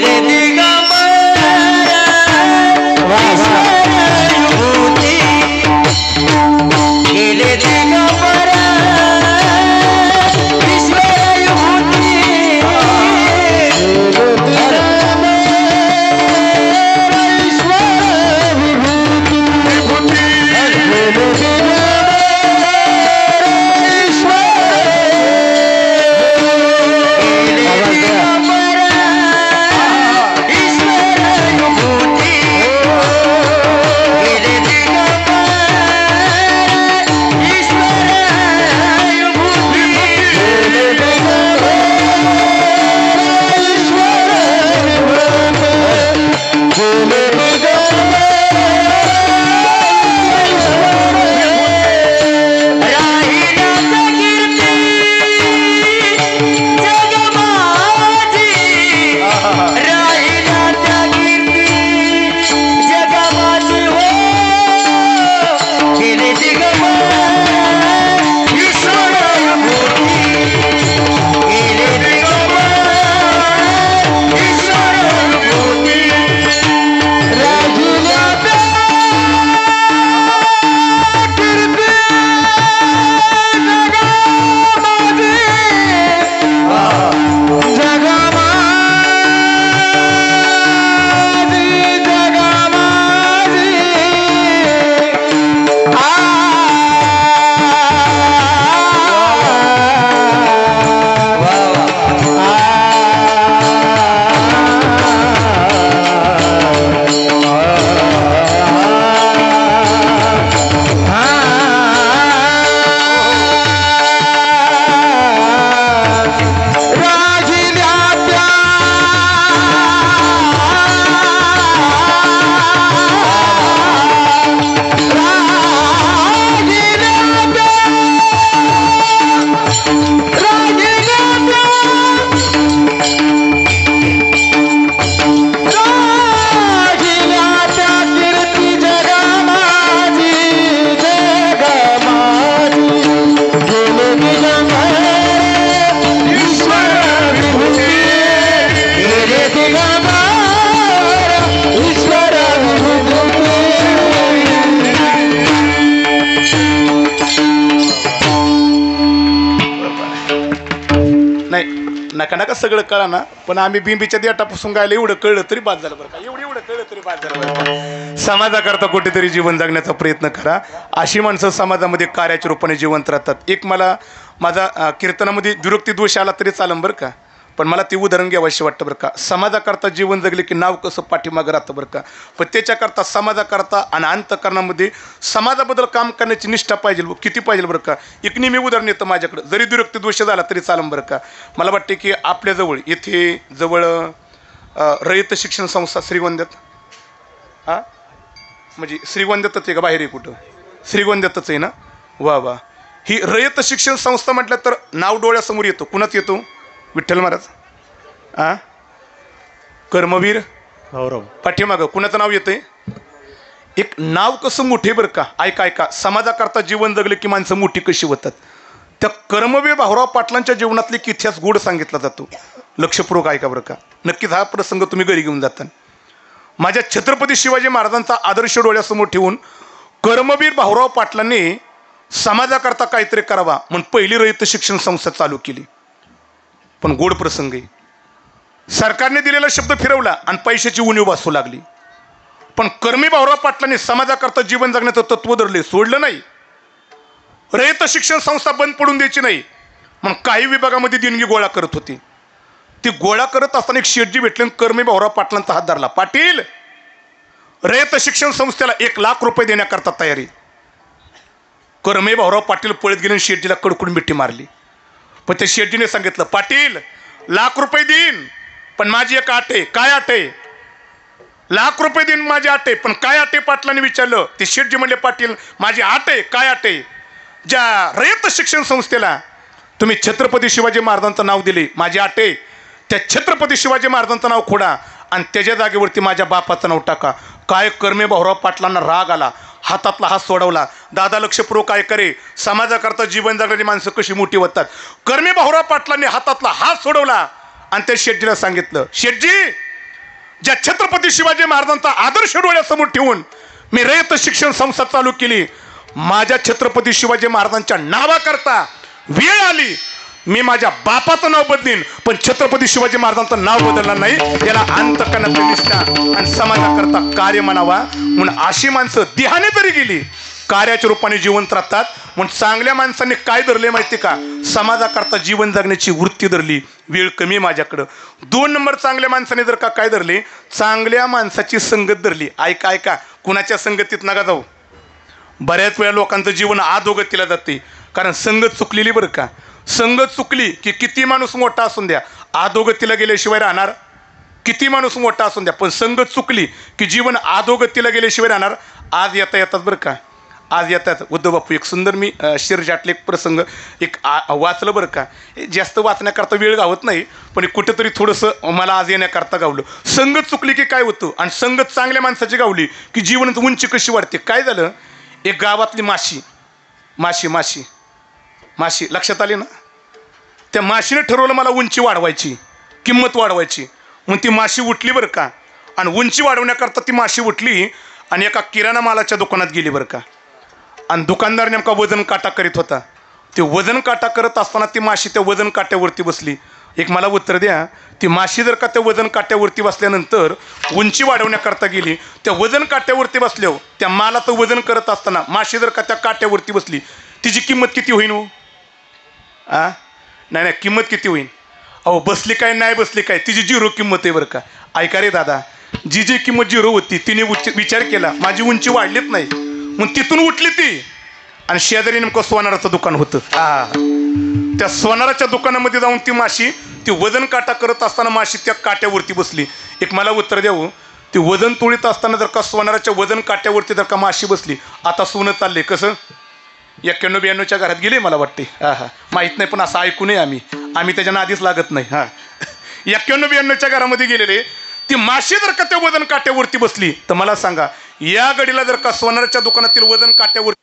नका नका सगळं कळा ना, पण आम्ही बिंबीच्या देटापासून गायला एवढं कळलं तरी बाद झालं बरं का, एवढं कळलं तरी बाद झालं बरं का. समाजाकरता कुठेतरी जीवन जगण्याचा प्रयत्न करा. अशी माणसं समाजामध्ये कार्याच्या रूपाने जिवंत राहतात. एक मला माझा कीर्तनामध्ये विरक्ती दोष आला तरी चालेल बरं का, पण मला ते उदाहरण घ्यावंशी वाटतं बरं का. समाजाकरता जीवन जगले की नाव कसं पाठीमागं राहतं बरं का, पण त्याच्याकरता समाजाकरता आणि अंतःकरणामध्ये समाजाबद्दल काम करण्याची निष्ठा पाहिजे. किती पाहिजे बरं का. एक नेहमी उदाहरण येतं माझ्याकडं, जरी दुरुक्ती दोष झाला तरी चालेल बरं का. मला वाटते की आपल्याजवळ इथे जवळ रयत शिक्षण संस्था श्रीगोंद्यात, हां म्हणजे श्रीगोंद्यातच आहे का बाहेर आहे कुठं, श्रीगोंद्यातच आहे ना. वा वा. ही रयत शिक्षण संस्था म्हटलं तर नाव डोळ्यासमोर येतो. कुणाच येतो? विठ्ठल महाराज. कर्मवीर गौरव पाठीमागं कुणाचं नाव येतंय? एक नाव कसं मोठे बरं का. ऐका समाजाकरता जीवन जगले की माणसं मोठी कशी होतात. त्या कर्मवीर भाऊराव पाटलांच्या जीवनातले एक इतिहास गोड सांगितला जातो. लक्षपूर्वक ऐका बरं का. नक्कीच हा प्रसंग तुम्ही घरी घेऊन जाता. माझ्या छत्रपती शिवाजी महाराजांचा आदर्श डोळ्यासमोर ठेवून कर्मवीर भाऊराव पाटलांनी समाजाकरता काहीतरी करावा म्हणून पहिली रयत शिक्षण संस्था चालू केली. पण गोड प्रसंग आहे. सरकारने दिलेला शब्द फिरवला आणि पैशाची उणीव वाचू लागली. पण कर्मी भाऊराव पाटलांनी समाजाकरता जीवन जगण्याचं तत्व धरले, सोडलं नाही. रयत शिक्षण संस्था बंद पडून द्यायची नाही म्हणून काही विभागामध्ये देणगी गोळा करत होती. ती गोळा करत असताना एक शेठजी भेटले, कर्मी भाऊराव पाटलांचा हात धरला. पाटील, रयत शिक्षण संस्थेला 1 लाख रुपये देण्याकरता तयारी. कर्मी भाऊराव पाटील पळत गेले, शेठजीला कडकडून मिठी मारली. पण त्या शेठजीने सांगितलं, पाटील लाख रुपये देईन पण माझी एक अट आहे. काय अट आहे? लाख रुपये देईन माझी अट आहे, पण काय अट आहे? पाटलांनी विचारलं. ते शेठजी म्हणले, पाटील माझी अट आहे. काय अट आहे? ज्या रयत शिक्षण संस्थेला तुम्ही छत्रपती शिवाजी महाराजांचं नाव दिले, माझी अट आहे त्या छत्रपती शिवाजी महाराजांचं नाव खोडा आणि त्याच्या जागेवरती माझ्या बापाचं नाव टाका. काय कर्मी भाऊराव पाटलांना राग आला, हातातला हात सोडवला. दादा लक्षपूर्वक काय करे, समाजाकरता जीवन जगणारी माणसं कशी मोठी होतात. कर्मी भाऊराव पाटलांनी हातातला हात सोडवला आणि त्या शेठजीला सांगितलं, शेठजी ज्या छत्रपती शिवाजी महाराजांचा आदर्श डोळ्यासमोर ठेवून मी रयत शिक्षण संस्था चालू केली, माझ्या छत्रपती शिवाजी महाराजांच्या नावाकरता वेळ आली मी माझ्या बापाचं नाव बदलीन पण छत्रपती शिवाजी महाराजांचं नाव बदलणार नाही. याला अंतःकरणाची निष्ठा आणि समाजाकरता कार्य म्हणावा. म्हणून अशी माणसं देहाने तरी गेली कार्याच्या रूपाने जिवंत राहतात. म्हणून चांगल्या माणसांनी काय धरले माहिती का? समाजाकरता जीवन जगण्याची वृत्ती धरली. वेळ कमी माझ्याकडं. 2 नंबर चांगल्या माणसाने जर का काय धरले, चांगल्या माणसाची संगत धरली. ऐका कुणाच्या संगतीत नका जाऊ. बऱ्याच वेळा लोकांचं जीवन अधोगतीला जाते कारण संगत चुकलेली बरं का. संगत चुकली की किती माणूस मोठा असून द्या अधोगतीला गेल्याशिवाय राहणार. किती माणूस मोठा असून द्या पण संगत चुकली की जीवन अधोगतीला गेल्याशिवाय राहणार. आज येतात बरं का. आज येतात उद्धव बापू. एक सुंदर मी शिरजाटले एक प्रसंग वाचलं बरं का. जास्त वाचण्याकरता वेळ गावत नाही पण कुठेतरी थोडंसं मला आज येण्याकरता गावलं. संगत चुकली की काय होतं आणि संगत चांगल्या माणसाची गावली की जीवनात उंची कशी वाढते. काय झालं, एक गावातली माशी लक्षात आली ना. त्या माशीने ठरवलं मला उंची वाढवायची, किंमत वाढवायची. मग ती माशी उठली बरं का आणि उंची वाढवण्याकरता ती माशी उठली आणि एका किराणा मालाच्या दुकानात गेली बरं का. आणि दुकानदार नेमका वजन काटा करीत होता. ते वजन काटा करत असताना ती माशी त्या वजन काट्यावरती बसली. एक मला उत्तर द्या, ती माशी जर का त्या वजन काट्यावरती बसल्यानंतर उंची वाढवण्याकरता गेली, त्या वजन काट्यावरती बसल्यावर त्या मालाचं वजन करत असताना माशी जर का त्या काट्यावरती बसली, तिची किंमत किती होईन हो? नाही किंमत किती होईन? अहो बसली काय नाही बसली काय, तिची 0 किंमत आहे बरं का. ऐका रे दादा, जी किंमत 0 होती तिने विचार केला माझी उंची वाढलीच नाही मग तिथून उठली ती आणि शेजारी नेमकं सोनाराचं दुकान होतं. त्या सोनाराच्या दुकानामध्ये जाऊन ती माशी ती वजन काटा करत असताना माशी त्या काट्यावरती बसली. एक मला उत्तर द्यावं, ती वजन तोडीत असताना जर का सोनाराच्या वजन काट्यावरती जर का माशी बसली, आता सोनं चालले कसं 91-92च्या घरात गेले मला वाटते. माहीत नाही पण असं ऐकू नये आम्ही त्याच्या नादीच लागत नाही. 91-92च्या घरामध्ये गेलेले ती माशी जर का त्या वजन काट्यावरती बसली तर मला सांगा या गडीला जर का सोनाराच्या दुकानातील वजन काट्यावरती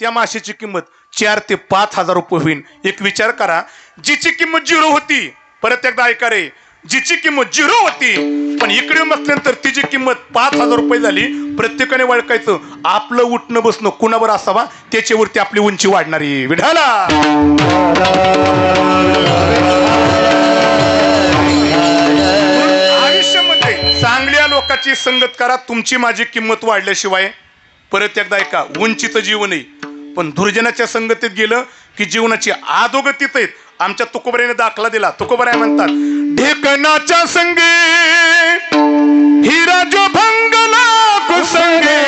त्या माशीची किंमत 4 ते 5 हजार रुपये होईल. एक विचार करा, जिची किंमत 0 होती, परत एकदा ऐका रे, जिची किंमत 0 होती, पण इकडे बसल्यानंतर तिची किंमत 5,000 रुपये झाली. प्रत्येकाने ओळखायचं आपलं उठणं बसणं कुणावर असावा, त्याच्यावरती आपली उंची वाढणारी. विढाला आयुष्यामध्ये चांगल्या लोकांची संगत करा. तुमची माझी किंमत वाढल्याशिवाय, परत एकदा ऐका, उंचीचं जीवन आहे. पण दुर्जनाच्या संगतीत गेलं की जीवनाची आदोगतीत आहेत. आमच्या तुकोबराने दाखला दिला. तुकोबराय म्हणतात, ढेकणाच्या संगे हिरा जो भंगला कुसंगे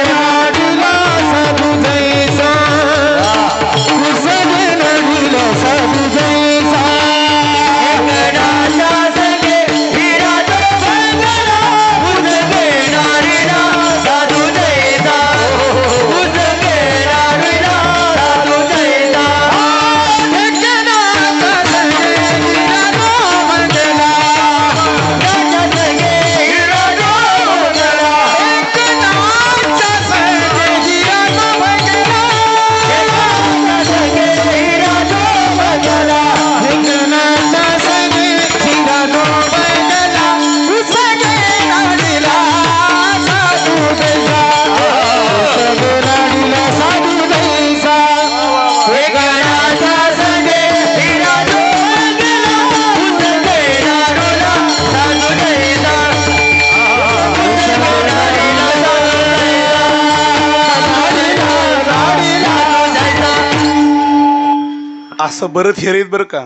असं बरंच हिरेत बरं का,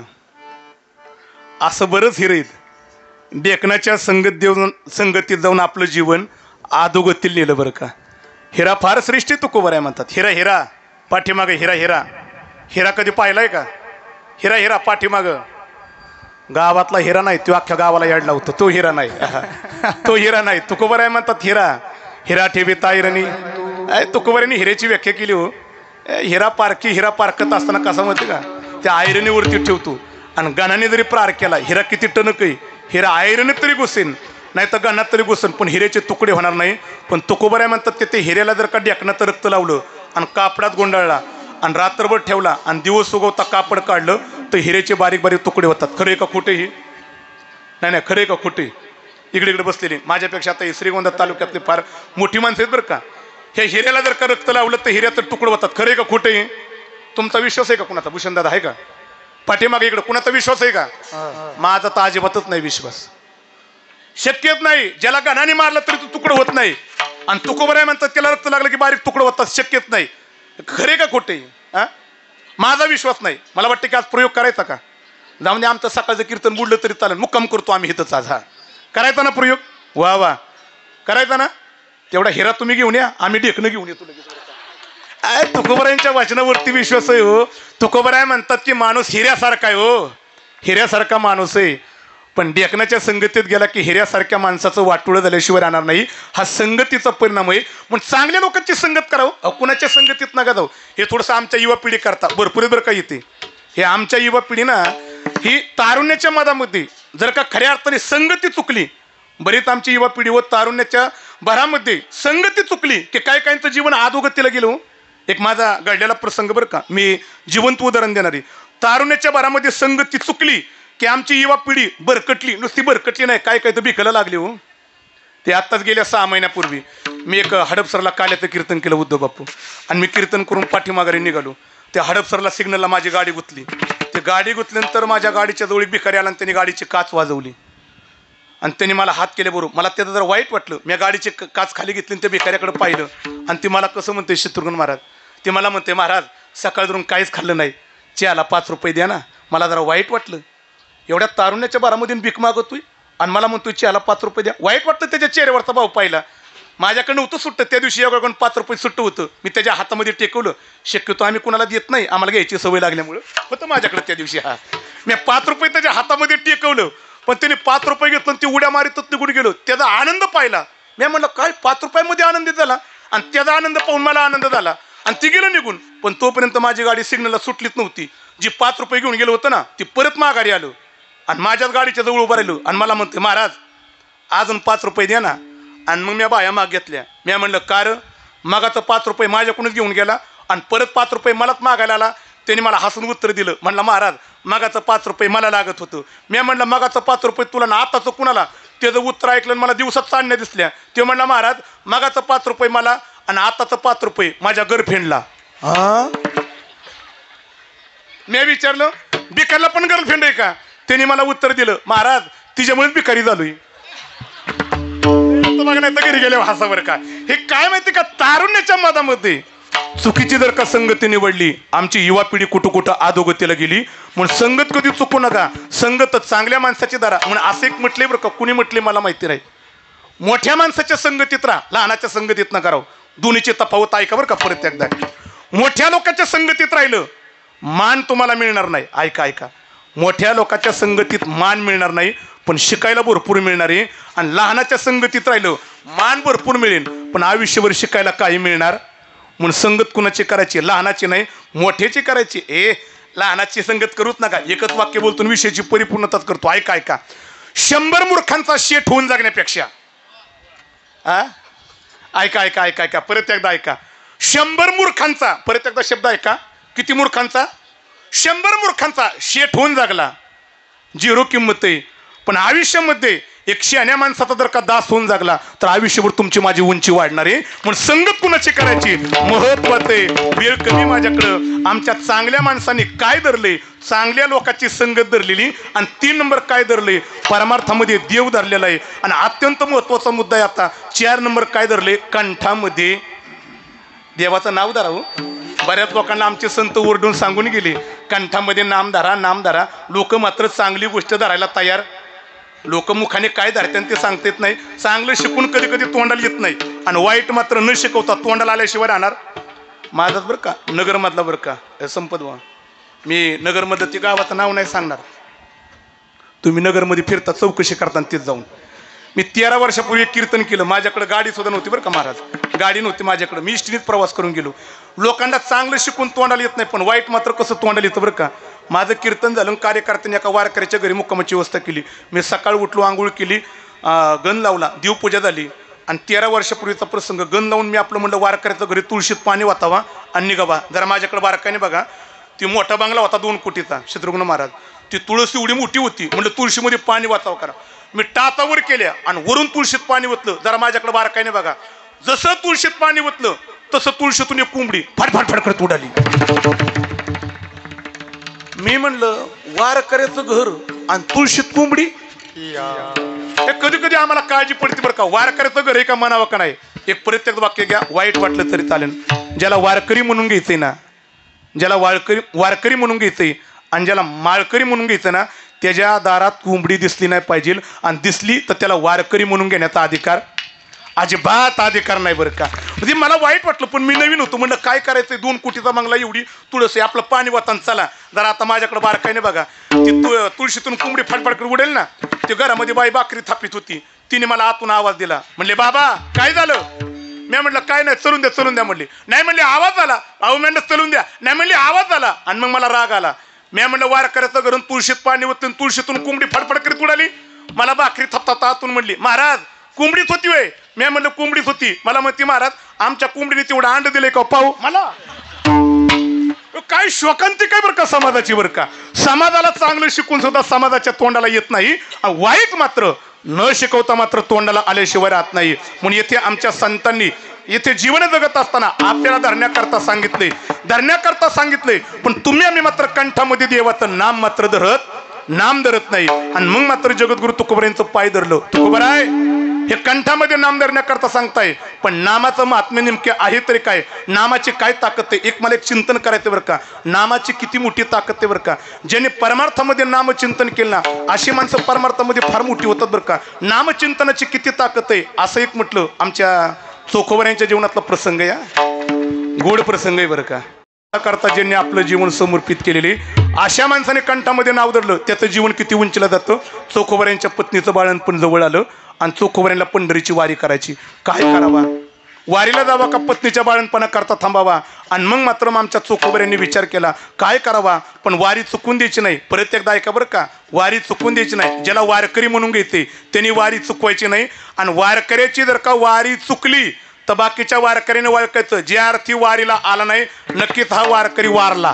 असं बरंच हिरेत. डेकणाच्या संगतीत जाऊन आपलं जीवन आदोगतीला नेलं बरं का. हिरा फार श्रेष्ठ तुकोबर आहे म्हणतात. हिरा हिरा पाठीमागं हिरा हिरा. हिरा कधी पाहिलाय का? हिरा हिरा पाठीमागं. गावातला हिरा नाही, तो अख्ख्या गावाला याड लावतो. तो हिरा नाही, तो हिरा नाही. तुकोबर आहे म्हणतात हिरा. हिरा ठेवी ताईरणी. तुकोबरांनी हिऱ्याची व्याख्या केली हो. हिरा पारकत असताना कसा म्हणते का, त्या आयरनीवरती ठेवतो आणि गणाने जरी प्रार केला, हिरा किती टणक आहे, हिरा आयरनीत तरी घुसेन, नाही तर गणात तरी घुसेन, पण हिऱ्याचे तुकडे होणार नाही. पण तुकोबराय म्हणतात ते हिऱ्याला जर का डेकणात रक्त लावलं आणि कापडात गोंडाळला आणि रात्रभर ठेवला आणि दिवस उगवता कापड काढलं तर हिऱ्याचे बारीक बारीक तुकडे होतात. खरे का खोटे? ही नाही नाही, खरे का खोटे? इकडे इकडे बसलेली माझ्यापेक्षा आता श्रीगोंदा तालुक्यातले फार मोठी माणसं आहेत बरं का. हे हिऱ्याला जर का रक्त लावलं तर हिऱ्याचं तुकडे होतात. खरे का खोटे? तुमचा विश्वास आहे का कुणाचा? भूषण दादा आहे का पाठीमागे? इकडे कुणाचा विश्वास आहे का? माझा तर अजिबातच नाही विश्वास. शक्यच नाही. ज्याला गणाने मारलं तरी तो तुकडं होत नाही आणि तुकोबराय म्हणतात त्याला रक्त लागलं की बारीक तुकडं होतात. शक्यच नाही. खरे का खोटे? माझा विश्वास नाही. मला वाटतं की आज प्रयोग करायचा का? जाऊन आमचं सकाळचं कीर्तन बुडलं तरी चालेल, मुक्काम करतो आम्ही इथंच आज. करायचा ना प्रयोग? वा वा, करायचा ना. तेवढा हिरा तुम्ही घेऊन या, आम्ही ढेकणं घेऊन येतो लगेच. तुकोबरायांच्या वचनावरती विश्वास आहे हो. तुकोबराय म्हणतात की माणूस हिऱ्यासारखा आहे हो, हिऱ्यासारखा माणूस आहे. पण ढेकणाच्या संगतीत गेला की हिऱ्यासारख्या माणसाचं वाटोळं झाल्याशिवाय राहणार नाही. हा संगतीचा परिणाम आहे. पण चांगल्या लोकांची संगत करावं, कुणाच्या संगतीत नका जाऊ. हे थोडंसं आमच्या युवा पिढी करता भरपूर बरं का येते. हे आमच्या युवा पिढी ना, ही तारुण्याच्या मधामध्ये जर का खऱ्या अर्थाने संगती चुकली, बरीच आमची युवा पिढी व तारुण्याच्या भरामध्ये संगती चुकली की काय काहींचं जीवन अधोगतीला गेलो. एक माझा घडलेला प्रसंग बरं का, मी जिवंत उदाहरण देणारी. तारुण्याच्या भरामध्ये संगती चुकली की आमची युवा पिढी भरकटली. नुसती भरकटली नाही, काय काय तर भिकायला लागली हो. ते आत्ताच गेल्या 6 महिन्यापूर्वी मी एक हडपसरला काल्याचं कीर्तन केलं उद्धव बापू, आणि मी कीर्तन करून पाठीमाघारी निघालो. त्या हडपसरला सिग्नलला माझी गाडी गुंतली. ते गाडी गुंतल्यानंतर माझ्या गाडीच्या जवळ एक भिकारी आला आणि त्यांनी गाडीची काच वाजवली आणि त्यांनी मला हात केले. बरोबर मला त्याचं जरा वाईट वाटलं. मी गाडीची काच खाली घेतली आणि त्या भिकाऱ्याकडे पाहिलं आणि ती मला कसं म्हणते, शत्रुघ्न महाराज, ते मला म्हणते, महाराज सकाळ धरून काहीच खाल्लं नाही, चहाला 5 रुपये द्या ना. मला जरा वाईट वाटलं. एवढ्या तारुण्याच्या बारामध्ये भीक मागतोय आणि मला म्हणतोय चहाला 5 रुपये द्या. वाईट वाटतं त्याच्या चेहऱ्यावरचा भाव पाहिला. माझ्याकडे नव्हतं सुट्ट त्या दिवशी, एवढं 5 रुपये सुट्ट होतं. मी त्याच्या हातामध्ये टेकवलं. शक्यतो आम्ही कुणाला देत नाही, आम्हाला घ्यायची सवय लागल्यामुळं होतं माझ्याकडे त्या दिवशी. मी 5 रुपये त्याच्या हातामध्ये टेकवलं, पण त्याने 5 रुपये घेतलं आणि ती उड्या मारीतच निघून गेलो. त्याचा आनंद पाहिला. मी म्हणलं काय 5 रुपयामध्ये आनंदित झाला, आणि त्याचा आनंद पाहून मला आनंद झाला आणि ती गेलं निघून. पण तोपर्यंत माझी गाडी सिग्नलला सुटलीच नव्हती. जी 5 रुपये घेऊन गेलो होतं ना, ती परत माघारी आलो आणि माझ्याच गाडीच्या जवळ उभं राहिलो आणि मला म्हणते, महाराज अजून 5 रुपये द्या ना. आणि मग मी बाया माग घेतल्या. मी म्हणलं कार मगाचं 5 रुपये माझ्याकडूनच घेऊन गेला आणि परत 5 रुपये मलाच मागायला आला. त्यांनी मला हसून उत्तर दिलं. म्हणलं महाराज मगाचं 5 रुपये मला लागत होतं. मी म्हणलं मगाचं 5 रुपये तुला ना आताचं कुणाला? त्याचं उत्तर ऐकलं मला दिवसात चांदण्या दिसल्या. ते म्हणलं महाराज मगाचं 5 रुपये मला आणि आताचं 5 रुपये माझ्या गर्लफ्रेंडला. मी विचारलं बिकारला पण गर्लफ्रेंड आहे का? त्यांनी मला उत्तर दिलं महाराज तिच्यामुळेच बिकारी झालोय. बघा नाही तर घरी गेले हसावर का. हे काय माहिती का तारुण्याच्या मधामध्ये चुकीची जर का संगती निवडली आमची युवा पिढी कुठं कुठं अधोगतीला गेली. म्हणून संगत कधी चुकू नका. संगत चांगल्या माणसाची दारा. म्हणून असं एक म्हटले बरं का कुणी म्हटले मला माहिती नाही. मोठ्या माणसाच्या संगतीत राहा लहानाच्या संगतीत नका राहू. दोन्हीची तफावत ऐका बरं का परत एकदा. मोठ्या लोकांच्या संगतीत राहिलं मान तुम्हाला मिळणार नाही. ऐका ऐका मोठ्या लोकांच्या संगतीत मान मिळणार नाही पण शिकायला भरपूर मिळणार आहे. आणि लहानाच्या संगतीत राहिलं मान भरपूर मिळेल पण आयुष्यभर शिकायला काही मिळणार. म्हणून संगत कुणाची करायची? लहानाची नाही मोठ्याची करायची. लहानाची संगत करूच नका. एकच वाक्य बोलतो विषयाची परिपूर्णताच करतो. ऐका ऐका 100 मूर्खांचा शेठ होऊन जगण्यापेक्षा ऐका ऐका ऐका ऐका परत एकदा ऐका 100 मूर्खांचा परत एकदा शब्द ऐका. किती मूर्खांचा? 100 मूर्खांचा शेठ होऊन जगला 0 किंमत आहे. पण आयुष्यामध्ये 100 माणसाचा जर का दास होऊन जगला तर आयुष्यभर तुमची माझी उंची वाढणार आहे. म्हणून संगत कुणाची करायची महत्वाचं आहे. वेळ कमी माझ्याकडं. आमच्या चांगल्या माणसांनी काय धरले? चांगल्या लोकांची संगत धरलेली. आणि 3 नंबर काय धरले? परमार्थामध्ये देव धरलेला आहे. आणि अत्यंत महत्वाचा मुद्दा आहे आता 4 नंबर काय धरले? कंठामध्ये देवाचं नाव धरावं. बऱ्याच लोकांना आमचे संत ओरडून सांगून गेले कंठामध्ये नाम धरा नाम धरा. लोक मात्र चांगली गोष्ट धरायला तयार. लोक मुखाने काय धरतात ते सांगता येत नाही. चांगलं शिकून कधी कधी तोंडाला येत नाही आणि वाईट मात्र न शिकवता तोंडाला आल्याशिवाय राहणार. माझाच बरं का नगरमधला बरं का संपत व्हा. मी नगरमध्ये त्या गावाचं नाव नाही सांगणार. तुम्ही नगरमध्ये फिरता चौकशी करताना तिथं जाऊन. मी 13 वर्षापूर्वी कीर्तन केलं. माझ्याकडे गाडी सुद्धा नव्हती बरं का महाराज. गाडी नव्हती माझ्याकडे. मी इष्टीनेच प्रवास करून गेलो. लोकांना चांगलं शिकून तोंडाला येत नाही पण वाईट मात्र कसं तोंडाला येतं बरं का. माझं कीर्तन झालं कार्यकर्त्यांनी एका वारकऱ्याच्या घरी मुक्कामाची व्यवस्था केली. मी सकाळ उठलो आंघोळ केली गण लावला देवपूजा झाली. आणि 13 वर्षापूर्वीचा प्रसंग गण लावून मी आपलं म्हणलं वारकऱ्याच्या घरी तुळशीत पाणी वाचावा आणि निघावा. जरा माझ्याकडे बारकाने बघा ती मोठा बंगला होता 2 कोटीचा शत्रुघ्न महाराज. ती तुळस एवढी मोठी होती. म्हणलं तुळशीमध्ये पाणी वाचावं करा. मी टाचावर केल्या आणि वरून तुळशीत पाणी ओतलं. जरा माझ्याकडे बारकाईने बघा. जसं तुळशीत पाणी ओतलं तसं तुळशीतून एक कोंबडी फाटफाट फडकत उडाली. मी म्हणलं वारकऱ्याचं घर आणि तुळशीत कोंबडी. हे कधी कधी आम्हाला काळजी पडते बरं का. वारकऱ्याचं घर आहे का म्हणावं का नाही. एक प्रत्येक वाक्य घ्या वाईट वाटलं तरी चालेल. ज्याला वारकरी म्हणून घ्यायचंय ना ज्याला वारकरी म्हणून घ्यायचंय आणि ज्याला माळकरी म्हणून घ्यायचं ना त्याच्या दारात कोंबडी दिसली नाही पाहिजे. आणि दिसली तर त्याला वारकरी म्हणून घेण्याचा अधिकार अजिबात अधिकार नाही बरं का. म्हणजे मला वाईट वाटलं पण मी नवीन होतो. म्हणलं काय करायचं 2 कोटीचा बंगला एवढी तुळस आहे आपलं पाणी वातान चला जरा. आता माझ्याकडे बारकाईने बघा ती तुळशीतून कोंबडी फाटफाटकडे उडेल ना. ते घरामध्ये बाई भाकरी थापित होती. तिने मला आतून आवाज दिला. म्हणले बाबा काय झालं? मी म्हटलं काय नाही चलून द्या म्हणले. नाही म्हणले आवाज आला. अहो म्हणलं चलून द्या. नाही म्हणले आवाज आला. आणि मग मला राग आला. मी म्हणलं वारकऱ्याचं घरून तुळशीत पाणी होतं तुळशीतून कोंबडी फडफड करीत उडाली. मला भाकरी थापता आतून म्हणली महाराज कोंबडीच होती वय. मी म्हणलं कोंबडीच होती. मला म्हणते महाराज आमच्या कोंबडीने तेवढं अंड दिलंय का पाहू. मला काय शोकांती काय बरं का समाजाची बरं का. समाजाला चांगलं शिकून सुद्धा समाजाच्या तोंडाला येत नाही. वाईट मात्र न शिकवता मात्र तोंडाला आल्याशिवाय राहत नाही. म्हणून येथे आमच्या संतांनी येथे जीवन जगत असताना आपल्याला धरण्याकरता सांगितले पण तुम्ही आम्ही मात्र कंठामध्ये देवाचं नाम मात्र नाम धरत नाही. आणि मग मात्र जगद्गुरु तुकोबरायांचं पाय धरलं. तुकोबराय हे कंठामध्ये नाम धरण्याकरता सांगताय पण नामाचं महात्म्य नेमके आहे तरी काय. नामाची काय ताकद आहे. एक मला एक चिंतन करायचं बरं का. नामाची किती मोठी ताकद आहे बरं का. ज्याने परमार्थामध्ये नामचिंतन केलं ना अशी माणसं परमार्थामध्ये फार मोठी होतात बरं का. नामचिंतनाची किती ताकद आहे असं एक म्हटलं आमच्या चोखोबरायांच्या जीवनातला प्रसंग या गोड प्रसंग आहे बरं का. करता ज्यांनी आपलं जीवन समर्पित केलेले अशा माणसाने कंठामध्ये नाव धरलं त्याचं जीवन किती उंचीला जातं. चोखोबरायांच्या पत्नीचं बाळणपण जवळ आलं आणि चोखोबरायांना पंढरीची वारी करायची. काय करावा वारीला जावा का पत्नीच्या बाळणपणा करता थांबावा. आणि मग मात्र आमच्या चोखोबरायांनी विचार केला काय करावा पण वारी चुकून द्यायची नाही. परत एकदा ऐका बरं का वारी चुकून द्यायची नाही. ज्याला वारकरी म्हणून घेते त्यांनी वारी चुकवायची नाही. आणि वारकऱ्याची जर का वारी चुकली तर बाकीच्या वारकरीने ओळखायचं जे अर्थी वारीला आला नाही नक्कीच हा वारकरी वारला.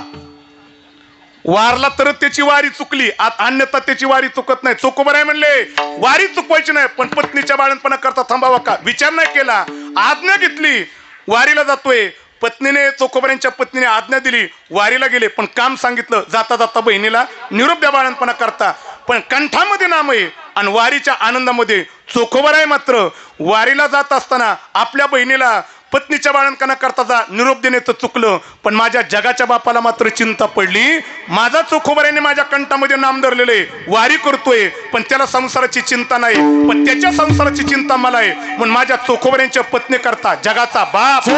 वारला तर त्याची वारी चुकली, अन्यथा त्याची वारी चुकत नाही. चोखोबराय म्हणले वारी चुकवायची नाही, पण पत्नीच्या बाळणपणा करता थांबावा का विचार नाही केला, आज्ञा घेतली, वारीला जातोय. पत्नीने चोखोबऱ्यांच्या पत्नीने आज्ञा दिली, वारीला गेले, पण काम सांगितलं, जाता जाता बहिणीला निरोप द्या बाळणपणा करता. पण कंठामध्ये नाम आहे आणि वारीच्या आनंदामध्ये. चोखोबराय मात्र वारीला जात असताना आपल्या बहिणीला पत्नीच्या बाळंकना करता जा निरोप देण्याचं चुकलं, पण माझ्या जगाच्या बापाला मात्र चिंता पडली. माझा चोखोबराने माझ्या कंठामध्ये नाम धरलेले, वारी करतोय, पण त्याला संसाराची चिंता नाही, पण त्याच्या संसाराची चिंता मला आहे. म्हणून माझ्या चोखोबऱ्यांच्या पत्नी करता जगाचा बाप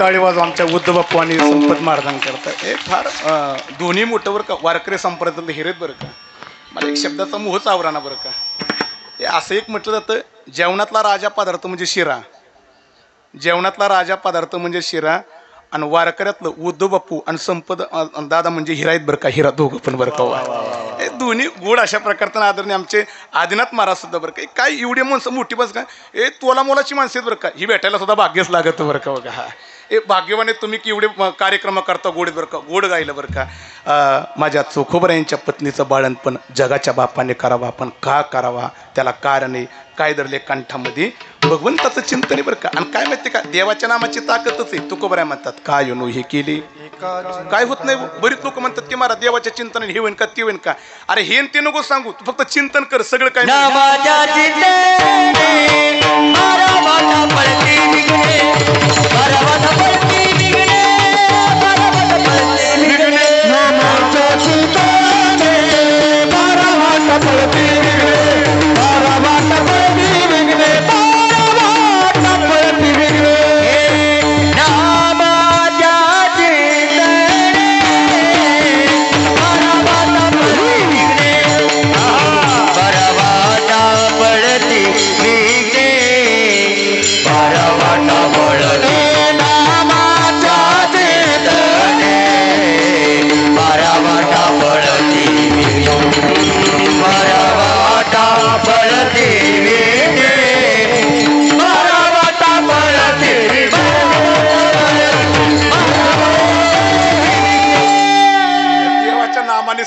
टाळी वाजव आमच्या उद्धव बाप्पू आणि संपत महाराजां करतात. हे फार दोन्ही मोठं बरं का वारकरी संप्रदायातलं हिरेत बरं का. मला एक शब्दाचा मोहच आवराना बरं का. हे असं एक म्हटलं जातं, जेवणातला राजा पदार्थ म्हणजे शिरा, जेवणातला राजा पदार्थ म्हणजे शिरा, आणि वारकऱ्यातलं उद्धव बाप्पू आणि संपत दादा म्हणजे हिरा आहेत बरं का. हिरा दोघं पण बरं का. हे दोन्ही गोड अशा प्रकारचं आदरणे आमचे आदिनाथ महाराज सुद्धा बरं का. काय एवढी माणसं मोठी बस का, हे तोला मोलाची माणसं आहेत बरं का. ही भेटायला सुद्धा भाग्यच लागतं बरं का. बघा हा हे भाग्यवाने तुम्ही की एवढे कार्यक्रम करता गोड बरं का. गोड गायलं बरं का. माझ्या चोखोबरायांच्या पत्नीचं बाळणपण जगाच्या बापाने करावा, पण का करावा त्याला कारण आहे. काय धरले कंठामध्ये भगवंताचं चिंतन आहे बरं का. आणि काय माहिती का, देवाच्या नामाची ताकदच आहे. तुकोबराय म्हणतात काय नो हे केली काय होत नाही. बरीच लोक म्हणतात की मला देवाच्या चिंतनाने हे होईन का ते होईन का. अरे हे ते नको सांगू, तू फक्त चिंतन कर, सगळं काय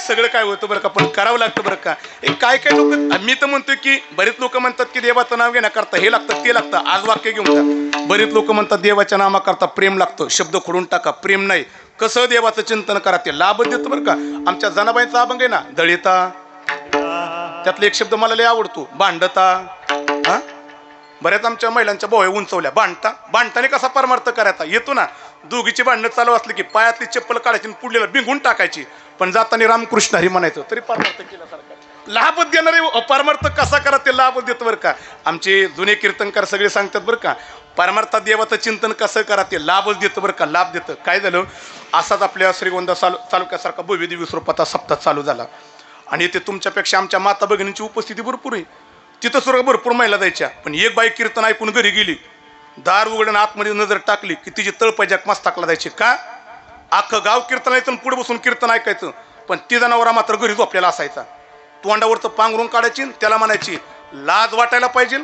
सगळं काय होतं बरं का. पण करावं लागतं बरं का. काय काय लोक, मी तर म्हणतोय की बरेच लोक म्हणतात की देवाचं नाव घेण्याकरता हे लागतं ते लागतं. आज वाक्य घेऊन जा. बरेच लोक म्हणतात देवाच्या नामाकरता प्रेम लागतं, शब्द खोडून टाका, प्रेम नाही. कसं देवाचं चिंतन करा ते लाभ देतं बरं का. आमच्या जनाबाईंचा अभंग आहे ना, दळिता, त्यातला एक शब्द मला लय आवडतो, भांडता. हा बऱ्याच आमच्या महिलांच्या बोहे उंचवल्या. भांडता, भांडताने कसा परमार्थ करायचा येतो ना. दोघीची भांडणं चालू असली की पायातली चप्पल काढायची, पुढल्याला बिंगून टाकायची, पण जाताना रामकृष्ण हरी म्हणायचं, तरी परमार्थ केल्यासारखं. लाभ देणारे परमार्थ कसा करा ते लाभ देतं बरं का. आमचे जुने कीर्तनकार सगळे सांगतात बरं का, परमार्थात देवाचं चिंतन कसं करा ते लाभच देतं बरं का. लाभ देतं. काय झालं, असाच आपल्या श्रीगोंदा तालुक्यासारखा भव्य दिव्य स्वरूपाचा सप्ताह चालू झाला, आणि ते तुमच्यापेक्षा आमच्या माता भगिनींची उपस्थिती भरपूर आहे. तिथं सुद्धा भरपूर महिला जायच्या. पण एक बाई कीर्तन ऐकून घरी गेली, दार उघडून आतमध्ये नजर टाकली की तिची तळपायजाक मस्तकाला जायची. का, अख्खं गाव कीर्तन ऐकायचं, पुढे बसून कीर्तन ऐकायचं, पण ती जनावरा मात्र घरी झोपलेला असायचा. तोंडावरचं पांघरून काढायची, त्याला म्हणायची लाज वाटायला पाहिजे.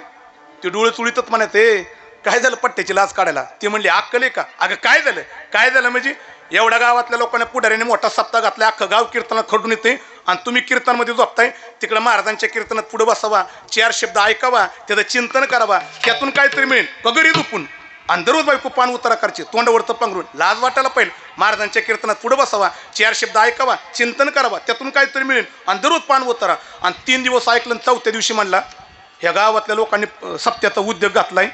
ती डोळे चुळीतच म्हणायचं, काय झालं पट्ट्याची लाज काढायला. ती म्हणली अक्कल आहे का. अगं काय झालं, काय झालं म्हणजे एवढ्या गावातल्या लोकांना पुढाऱ्याने मोठा सप्ताह घातला, अख्खं गाव कीर्तनात खडून येते, आणि तुम्ही कीर्तनमध्ये झोपताय. तिकडं महाराजांच्या कीर्तनात पुढे बसावा, 4 शब्द ऐकावा, त्याचं चिंतन करावा, त्यातून काहीतरी मिळेल. कगरी दुपून आणि दररोज बायको पान उतारा करायची, तोंडावरचं पांघरून, लाज वाटायला पाहिजे. महाराजांच्या कीर्तनात पुढे बसावा, 4 शब्द ऐकावा, चिंतन करावा, त्यातून काहीतरी मिळेल, आणि दररोज पान उतारा. आणि 3 दिवस ऐकलं, 4थ्या दिवशी म्हणला ह्या गावातल्या लोकांनी सप्त्याचा उद्योग घातलाय,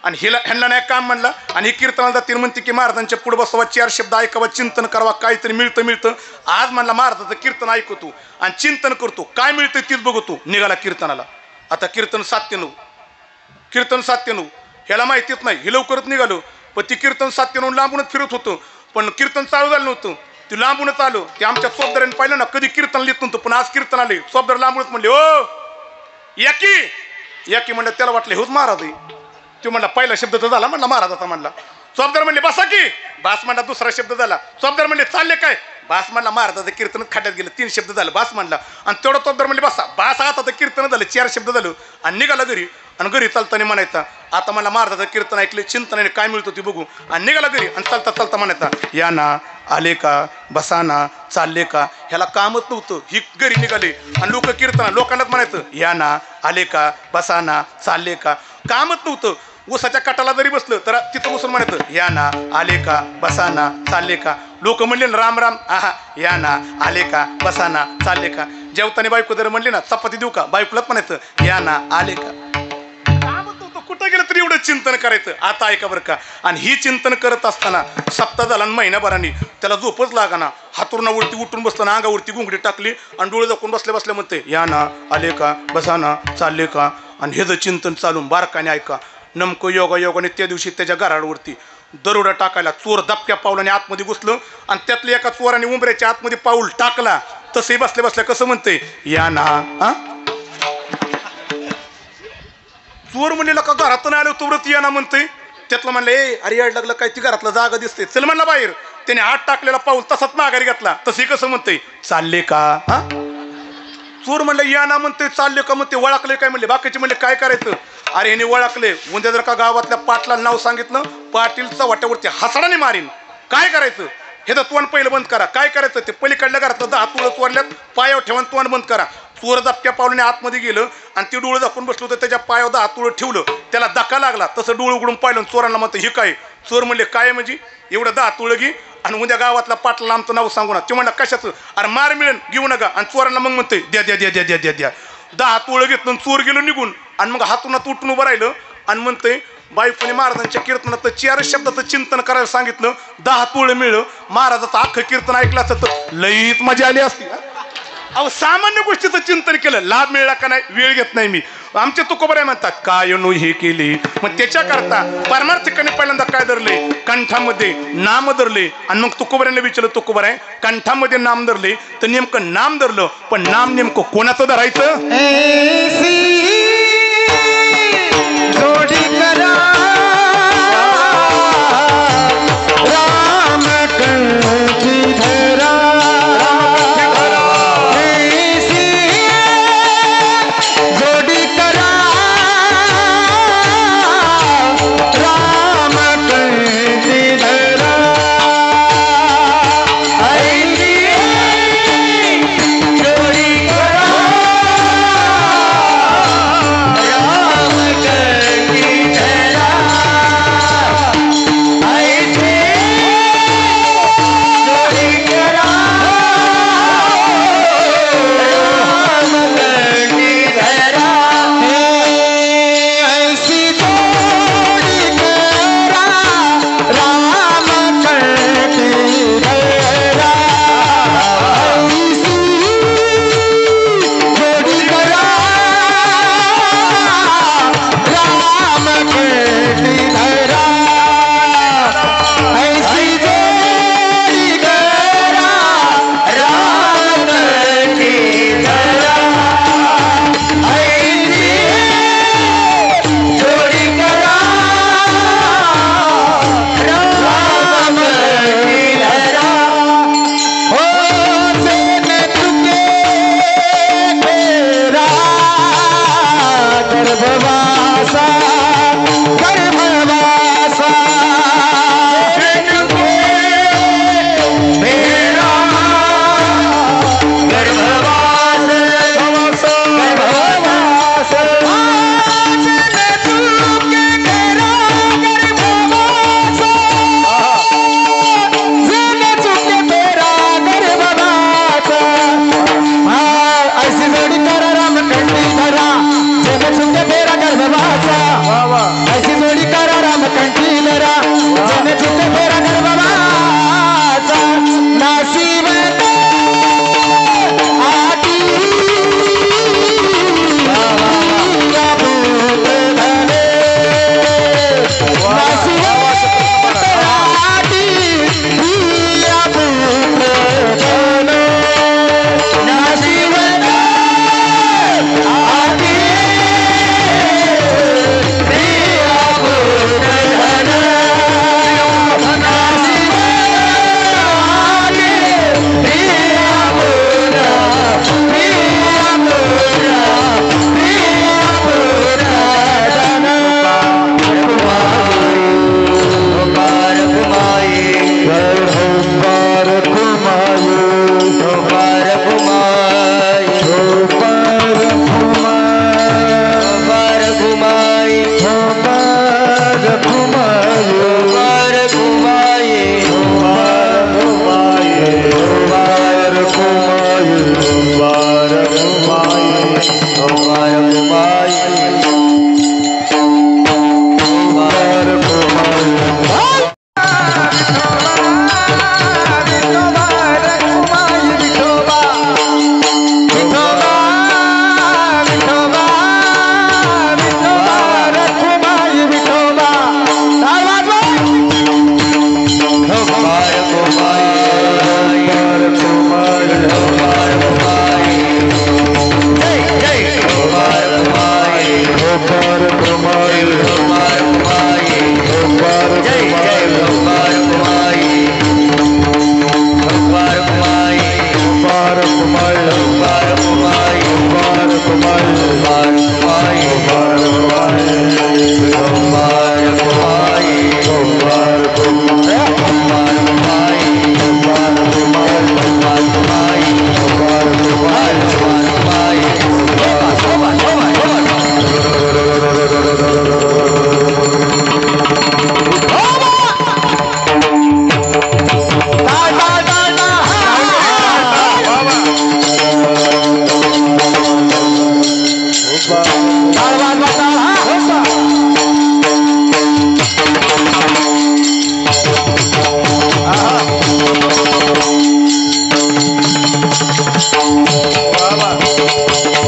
आणि ह्यांना नाही काम म्हणला. आणि कीर्तनाला जातील म्हणते की महाराजांच्या पुढे बसावा, 4 शब्द ऐकावा, चिंतन करावा, काहीतरी मिळतं. आज म्हणला महाराजाचं कीर्तन ऐकतो आणि चिंतन करतो, काय मिळतं तीच बघतो. निघाला कीर्तनाला. आता कीर्तन 7 ह्याला माहितीच नाही, हे लवकरच निघालो. पण ती कीर्तन 7 लांबूनच फिरत होतं, पण कीर्तन चालू झालं नव्हतं. ती लांबूनच आलो. ते आमच्या सोबदारांनी पाहिलं ना, कधी कीर्तन लिहित नव्हतं, पण आज कीर्तन आले. सोबदार लांबूनच म्हणले, ओ याकी म्हणलं. त्याला वाटलं हेच महाराज आहे. तो म्हणला पहिला शब्द तर झाला, म्हणला महाराजाचा म्हणला. सोबदार म्हणले बसा की, बास म्हणला. दुसरा शब्द झाला. सोबदार म्हणले चालले काय, बास म्हणला. महाराजाचं कीर्तन खड्ड्यात गेलं. 3 शब्द झालं, बास म्हणला. आणि तेवढं सोबदार म्हणले बसा, बास. आता तर कीर्तन झालं, 4 शब्द झालं, आणि निघाला घरी. आणि घरी चालताना म्हणायचा, आता मला महाराजाचं कीर्तन ऐकले, चिंतनाने काय मिळतो ते बघू. आणि निघाला घरी. आणि चालता म्हणायचा, या ना, आले का, बसा ना, चालले का. ह्याला कामच नव्हतं. ही घरी निघाले आणि लोक कीर्तन, लोकांनाच म्हणायचं, या ना, आले का, बसा ना, चालले का. कामच नव्हतं. ऊसाच्या काटाला जरी बसलं तर तिथं बसून म्हणायचं, या ना, आले का, बसा ना, चालले का. लोक म्हणले ना राम राम, आहा, या ना, आले का, बसा ना, चालले का. जेवताना बायको जर म्हणली ना चपाती देऊ का, बायकोलाच म्हणायचं, या ना, आले का. कुठं गेलं तरी एवढं चिंतन करायचं. आता ऐका बरं का. आणि ही चिंतन करत असताना सप्ताह झाला, महिनाभराने त्याला झोपच लागाना. हातुरणावरती उठून बसताना अंगावरती घुंगडी टाकली आणि डोळे दाखवून बसल्या म्हणते, या ना, आले का, बसा ना, चालले का. आणि हे जर चिंतन चालून बारकाने ऐका. नेमकं योगाने त्या दिवशी त्याच्या घरावरती दरोडा टाकायला. चोर दबक्या पावलाने आतमध्ये घुसलं आणि त्यातल्या एका चोराने उंबऱ्याच्या आतमध्ये पाऊल टाकला. तसे बसल्या बसल्या कसं म्हणते, या ना. चोर म्हणलेला का घरातून आलो तोवरच या ना म्हणते. त्यातलं म्हणलं, ए अरे याड लागलं काय, ती घरातला जागा दिसते, चल म्हणला बाहेर. त्याने हात टाकलेला पाऊल तसाच माघारी घातला. तसे कसं म्हणते, चालले का. चोर म्हणलं या ना म्हणते, चालले का म्हणते, वळखले काय म्हणले. बाकीचे म्हणले काय करायचं. अरे ह्याने वळखले, उद्या जर का गावातल्या पाटलाला नाव सांगितलं, पाटीलचा वाट्यावरती हसडाने मारीन. काय करायचं, हे तर तोंड पहिलं बंद करा. काय करायचं, ते पलीकडल्या घरातलं 10 तुळं चोरल्यात, पायावर ठेवून तोंड बंद करा. चोर दबक्या पावलाने आतमध्ये गेलं आणि ते डोळं दाखवून बसलं होतं. त्याच्या पायावर 10 तुळं ठेवलं, त्याला धक्का लागला. तसं डोळं उघडून पाहिलं, चोरांना म्हणतं हे काय. चोर म्हणले काय म्हणजे, एवढं 10 तुळं घे आणि उद्या गावातला पाटला आमचं नाव सांगू ना. ते म्हणलं कशाचं. अरे मार मिळेल, घेऊ नका. आणि चोरांना मग म्हणते द्या द्या द्या द्या द्या द्या द्या. 10 तुळं घेतलं, चोर गेलो निघून. आणि मग हातूनात उठून उभं राहिलं आणि म्हणते, बायकोने महाराजांच्या कीर्तनात 4 शब्दाचं चिंतन करायला सांगितलं. 10 तुळं मिळलं. महाराजाचं अख्खं कीर्तन ऐकलं असतं तर लईच मजा आली असती. अहो सामान्य गोष्टीचं चिंतन केलं, लाभ मिळला का नाही, वेळ घेत नाही मी. आमचे तुकोबराय म्हणतात काय नो हे केले. मग त्याच्याकरता परमार्थिकाने पहिल्यांदा काय धरले, कंठामध्ये नाम धरले. आणि मग तुकोबऱ्याने विचारलं, तुकोबराय कंठामध्ये नाम धरले तर नेमकं नाम धरलं, पण नाम नेमकं कोणाचं धरायचं.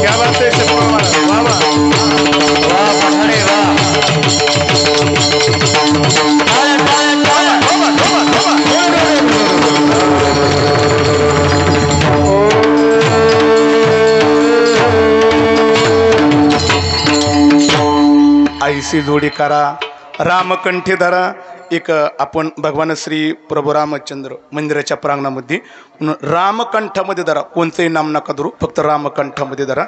क्या बात है शेखर महाराज, वाह वाह वाह पठाणे वाह आईसी जोडी करा रामकंठी धरा. एक आपण भगवान श्री प्रभू रामचंद्र मंदिराच्या प्रांगणामध्ये रामकंठामध्ये धरा, कोणतंही नाम नका धरू, फक्त रामकंठामध्ये धरा.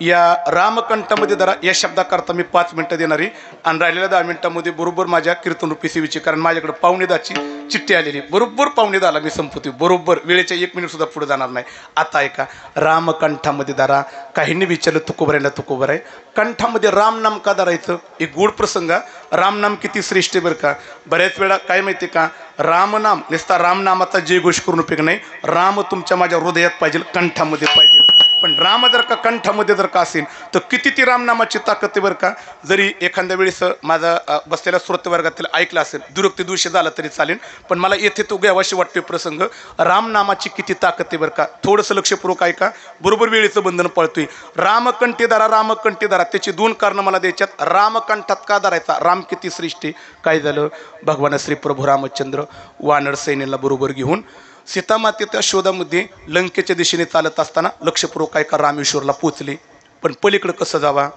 या रामकंठामध्ये धरा या शब्दाकरता मी 5 मिनटं देणार आहे आणि राहिलेल्या 10 मिनटामध्ये बरोबर माझ्या कीर्तनरूपी सेवेची, कारण माझ्याकडे 9:15ची चिठ्ठी आलेली, बरोबर 9:15ला मी संपवते, बरोबर वेळेच्या 1 मिनिट सुद्धा पुढे जाणार नाही. आता ऐका, रामकंठामध्ये धरा. काहींनी विचारलं तुकोबरायला, तुकोबर आहे कंठामध्ये राम नाम का धरायचं? एक गोड प्रसंग. राम नाम किती श्रेष्ठ आहे बरं का. बऱ्याच वेळा काय माहिती आहे का, रामनाम नुसता रामनामाचा जय घोष करून उपयोग नाही. राम तुमच्या माझ्या हृदयात पाहिजे, कंठामध्ये पाहिजे. पण राम जर का कंठामध्ये जर का असेल तर किती ती रामनामाची ताकद आहे बरं का. जरी एखाद्या वेळेस माझा बसलेल्या श्रोतवर्गातील ऐकला असेल, दुरुक्ती दिवशी झाला तरी चालेल, पण मला येथे तो घ्यावाशी वाटते प्रसंग. रामनामाची किती ताकद आहे बरं का. थोडंसं लक्षपूर्वक ऐका, बरोबर वेळेचं बंधन पळतोय. रामकंठी धरा, रामकंठी धरा. त्याची 2 कारणं मला द्यायच्यात. रामकंठात का धरायचा? राम किती श्रेष्ठ आहे. काय झालं, भगवान श्री प्रभू रामचंद्र वानर सैन्याला बरोबर घेऊन सीतामातेच्या शोधामध्ये लंकेच्या दिशेने चालत असताना लक्षपूर्वक काय का रामेश्वरला पोचले. पण पलीकडे कसं जावा,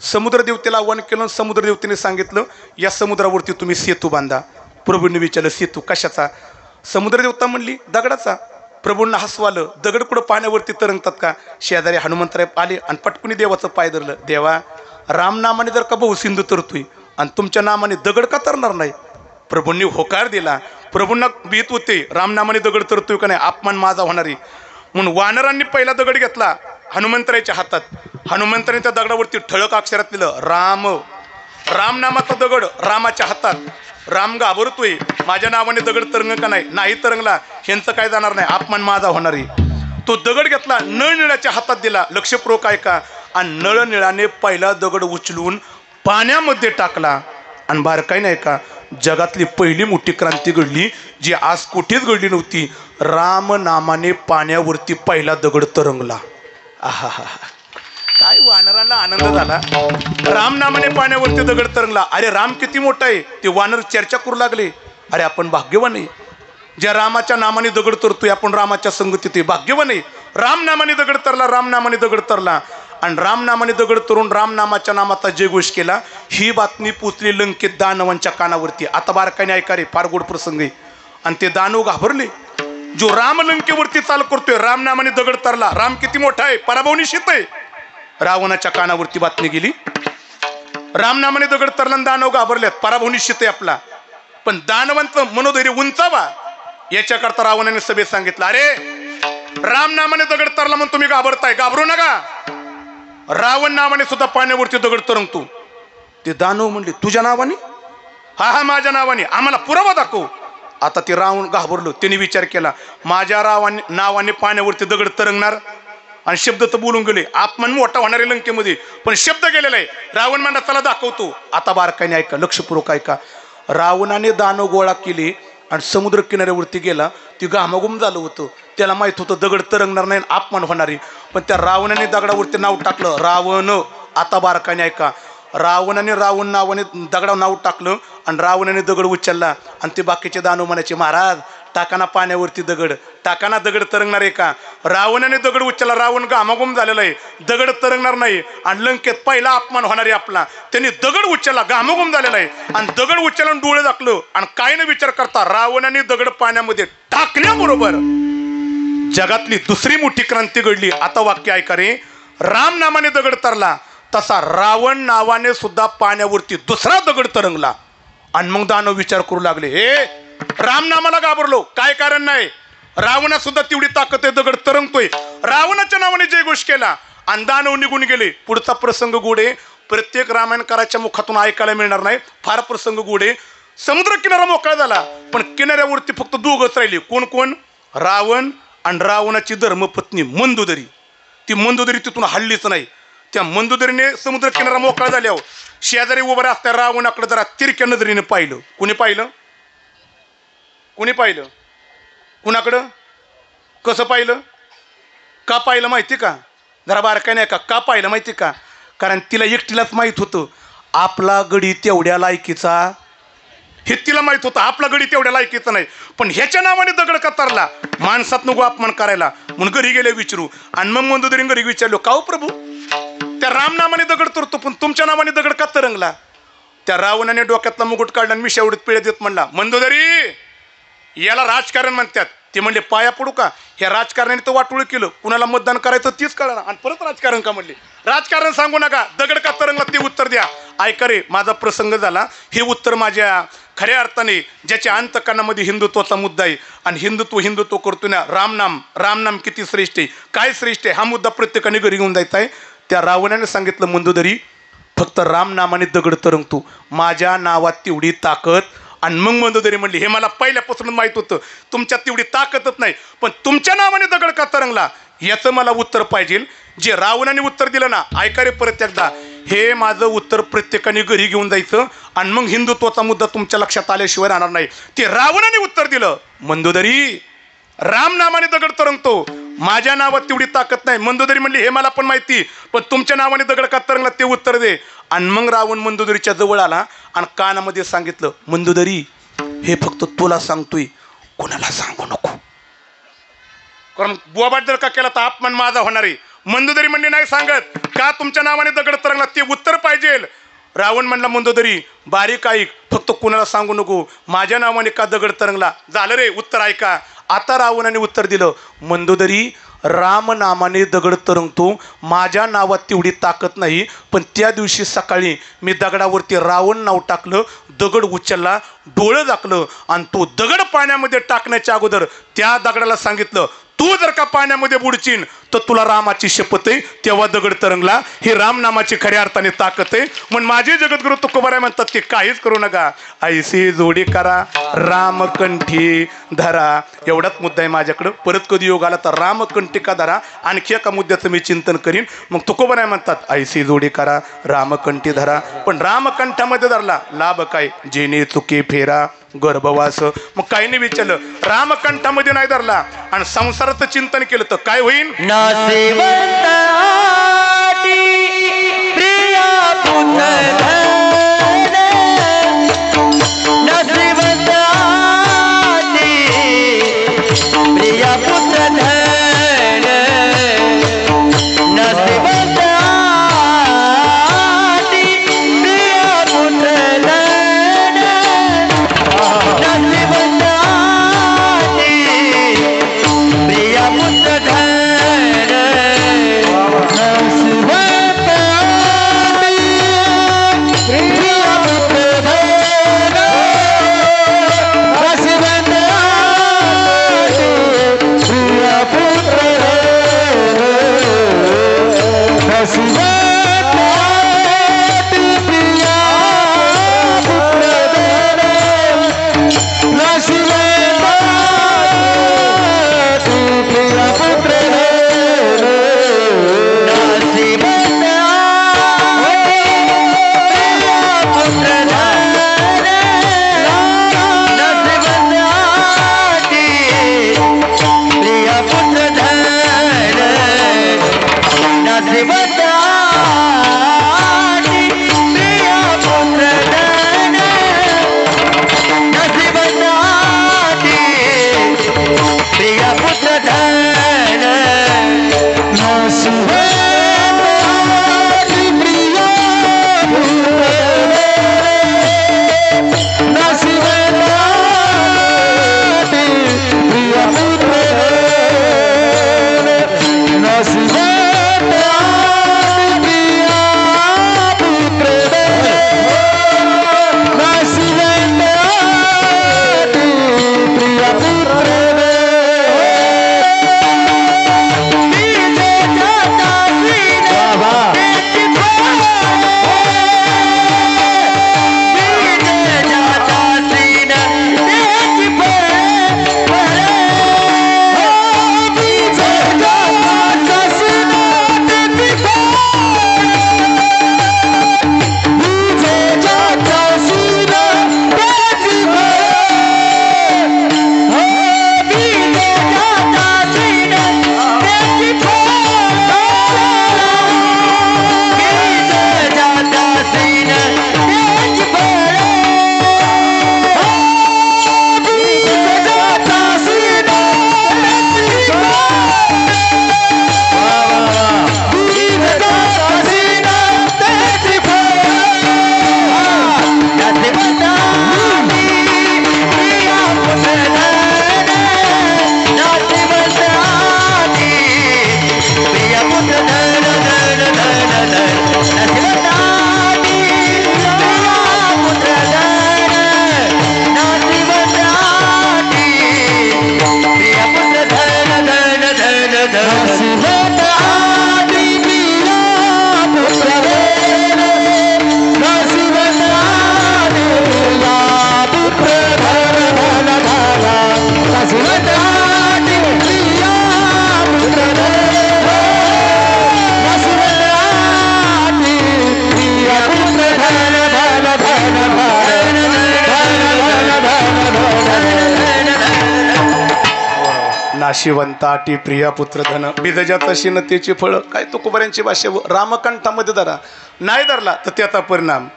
समुद्रदेवतेला आव्हान केलं. समुद्रदेवतेने सांगितलं या समुद्रावरती तुम्ही सेतू बांधा. प्रभूंनी विचारलं सेतू कशाचा? समुद्रदेवता म्हणली दगडाचा. प्रभूंना हसवालं, दगड कुठं पाण्यावरती तरंगतात का? शेजारी हनुमंतराय आले आणि पटकुनी देवाचं पाय धरलं. देवा, रामनामाने जर का बहुसिंधू तरतोय आणि तुमच्या नामाने दगड का तरणार नाही? प्रभूंनी होकार दिला. प्रभूंना भीत होते, रामनामाने दगड तरतोय का नाही, अपमान माझा होणारी. म्हणून वानरांनी पहिला दगड घेतला हनुमंतरायच्या हातात. हनुमंतराने त्या दगडावरती ठळक अक्षरात लिहिलं राम. रामनामाचा दगड रामाच्या हातात. राम घाबरतोय, माझ्या नावाने दगड तरंग का नाही, नाही तरंगला ह्यांचं काय जाणार नाही, अपमान माझा होणारी. तो दगड घेतला, नळनिळ्याच्या हातात दिला. लक्षपूर्वक ऐका, आणि नळनिळाने पहिला दगड उचलून पाण्यामध्ये टाकला. आणि बारकाई नाही का, जगातली पहिली मोठी क्रांती घडली जी आज कुठेच घडली नव्हती. राम नामाने पाण्यावरती पहिला दगड तरंगला. आहा, काय वानरांना आनंद झाला. राम नामाने पाण्यावरती दगड तरंगला. अरे राम किती मोठा आहे, ते वानर चर्चा करू लागले. अरे आपण भाग्यवान आहे, ज्या रामाच्या नामाने दगड तरतोय आपण, रामाच्या संगतीत भाग्यवान आहे. राम नामाने दगड तरला, राम नामाने दगड तरला. आणि रामनामाने दगड तरुण रामनामाच्या नामाचा जयघोष केला. ही बातमी पोचली लंकेत दानवांच्या कानावरती. आता बारकाईने ऐका रे, फार गोड प्रसंग आहे. आणि ते दानव घाबरले. जो राम लंकेवरती चाल करतोय, रामनामाने दगड तरला, राम किती मोठा आहे, पराभव निश्चित आहे. रावणाच्या कानावरती बातमी गेली, रामनामाने दगड तरला, दानव घाबरल्यात, पराभव निश्चित आहे आपला. पण दानवांचं मनोधैर्य उंचावा याच्याकरता रावणाने सभेत सांगितलं, अरे रामनामाने दगड तरला म्हणून तुम्ही घाबरताय, घाबरू नका. रावण नावाने सुद्धा पाण्यावरती दगड तरंगतो. ते दानव म्हणले तुझ्या नावाने? हा हा माझ्या नावाने, आम्हाला पुरावा दाखव. आता ते रावण घाबरलो. त्यांनी विचार केला, माझ्या नावाने पाण्यावरती दगड तरंगणार? आणि शब्द तर बोलून गेले, अपमान मोठा होणार आहे लंकेमध्ये, पण शब्द गेलेला आहे. रावण म्हणला चला दाखवतो. आता बारकाईने ऐका, लक्षपूर्वक ऐका. रावणाने दानव गोळा केले आणि समुद्र किनाऱ्यावरती गेला. ती घामाघूम झालं होतं. त्याला माहित होतं दगड तरंगणार नाही, अपमान होणारी. पण त्या रावणाने दगडावरती नाव टाकलं रावण. आता बारकाईने ऐका, रावणाने रावण नावाने दगडावर नाव टाकलं आणि रावणाने दगड उचलला. आणि ते बाकीचे दानव म्हणायचे, महाराज टाकाना पाण्यावरती दगड, टाकाना दगड तरंगणार आहे का? रावणाने दगड उचलला, रावण घामाघूम झालेला आहे, दगड तरंगणार नाही. आणि लंकेत पहिला अपमान होणार आहे आपला. त्यांनी दगड उचलला, घामाघूम झालेला आहे, आणि दगड उचलून डोळे दाखलं. आणि काय न विचार करता रावणाने दगड पाण्यामध्ये टाकल्याबरोबर जगातली दुसरी मोठी क्रांती घडली. आता वाक्य ऐका रे, राम नामाने दगड तरला, तसा रावण नावाने सुद्धा पाण्यावरती दुसरा दगड तरंगला. आणि मग दानव विचार करू लागले, हे राम नामाला घाबरलो, काय कारण नाही, रावणात सुद्धा तेवढी ताकद आहे, दगड तरंगतोय. रावणाच्या नावाने जयघोष केला आणि दानव निघून गेले. पुढचा प्रसंग गोडे, प्रत्येक रामायणकाराच्या मुखातून ऐकायला मिळणार नाही, फार प्रसंग गोडे. समुद्र किनारा मोकळा झाला, पण किनाऱ्यावरती फक्त दोघच राहिली. कोण कोण? रावण आणि रावणाची धर्मपत्नी मंदोदरी. ती मंदोदरी तिथून हल्लीच नाही. त्या मंदोदरीने समुद्र किनारा मोकळा झाल्यावर शेजारी उभं असत्या रावणाकडे जरा तिरक्या नजरेने पाहिलं. कुणी पाहिलं? कुणी पाहिलं? कुणाकडं? कसं पाहिलं? का पाहिलं माहिती का? जरा बारकाय नाही का पाहिलं माहिती का? कारण तिला एकटीलाच माहीत होतं आपला गडी तेवढ्या लायकीचा, हे तिला माहीत होतं आपला गडी तेवढ्या लायकीचा नाही. पण ह्याच्या नावाने दगड कतारला, माणसात नको अपमान करायला म्हणून घरी गेले विचारू. आणि मग मंदोदरी घरी विचारलो, का हो प्रभू, त्या राम नामाने दगड तरतो पण तुमच्या नावाने दगड का तरंगला? त्या रावणाने डोक्यातला मुकुट काढला आणि मिशा उडत पिळे देत म्हणला, मंदोदरी याला राजकारण म्हणतात. ते म्हणले पाया पडू का? ह्या राजकारणाने तर वाटोळ केलं, कुणाला मतदान करायचं तीच कळणार आणि परत राजकारण का म्हणले? राजकारण सांगू नका, दगड का तरंगला ते उत्तर द्या. ऐका रे, माझा प्रसंग झाला, हे उत्तर माझ्या खऱ्या अर्थाने ज्याच्या अंतकरणामध्ये हिंदुत्वाचा मुद्दा आहे आणि हिंदुत्व करतो ना. रामनाम किती श्रेष्ठ आहे, काय श्रेष्ठ आहे, हा मुद्दा प्रत्येकाने घरी घेऊन जायचा आहे. त्या रावणाने सांगितलं, मंदोदरी फक्त राम नामाने दगड तरंगतो, माझ्या नावात तेवढी ताकद. आणि मग मंदोदरी म्हणली, हे मला पहिल्यापासून माहीत होतं तुमच्यात तेवढी ताकदच नाही, पण तुमच्या नावाने दगड का तरंगला याचं मला उत्तर पाहिजे. जे रावणाने उत्तर दिलं ना, ऐका रे परत एकदा, हे माझं उत्तर प्रत्येकाने घरी घेऊन जायचं आणि मग हिंदुत्वाचा मुद्दा तुमच्या लक्षात आल्याशिवाय राहणार नाही. ते रावणाने उत्तर दिलं, मंदोदरी राम नामाने दगड तरंगतो, माझ्या नावात तेवढी ताकद नाही. मंदोदरी म्हणली, हे मला पण माहिती, पण तुमच्या नावाने दगड का तरंगला ते उत्तर दे. आणि मग रावण मंदोदरीच्या जवळ आला आणि कानामध्ये सांगितलं, मंदोदरी हे फक्त तुला सांगतोय, कोणाला सांगू नको, कारण बोबाट जर का केला तर अपमान माझा होणार आहे. मंदोदरी म्हणली, नाही सांगत, का तुमच्या नावाने दगड तरंगला ते उत्तर पाहिजे. रावण म्हणला, मंदोदरी बारीक ऐक, फक्त कुणाला सांगू नको, माझ्या नावाने का दगड तरंगला. झालं रे, उत्तर ऐका. आता रावणाने उत्तर दिलं, मंदोदरी राम नामाने दगड तरंगतो, माझ्या नावात तेवढी ताकद नाही, पण त्या दिवशी सकाळी मी दगडावरती रावण नाव टाकलं, दगड उचलला, डोळं झाकलं आणि तो दगड पाण्यामध्ये टाकण्याच्या अगोदर त्या दगडाला सांगितलं, तू जर का पाण्यामध्ये बुडशील तर तुला रामाची शपथ आहे. तेव्हा दगड तरंगला. हे राम नामाची खऱ्या अर्थाने ताकद आहे. म्हणून माझे जगद्गुरु तुकोबाराय म्हणतात, ते काहीच करू नका, ऐसी जोडी करा रामकंठी धरा. एवढाच मुद्दा आहे माझ्याकडं. परत कधी योग आला तर रामकंठिका धरा, आणखी एका मुद्द्याचं मी चिंतन करीन. मग तुकोबाराय म्हणतात, ऐसी जोडी करा रामकंठी धरा. पण रामकंठामध्ये धरला लाभ काय, जेणे चुके फेरा गर्भवास. मग काहींनी विचारलं, रामकंठामध्ये नाही धरला आणि संसाराचं चिंतन केलं तर काय होईल? नाशिवंताटी प्रिया पुत्र धन बिदजात शिनतेची फळ काय तुकोबऱ्यांची भाषा रामकंठामध्ये धरा नाही धरला तर त्याचा परिणाम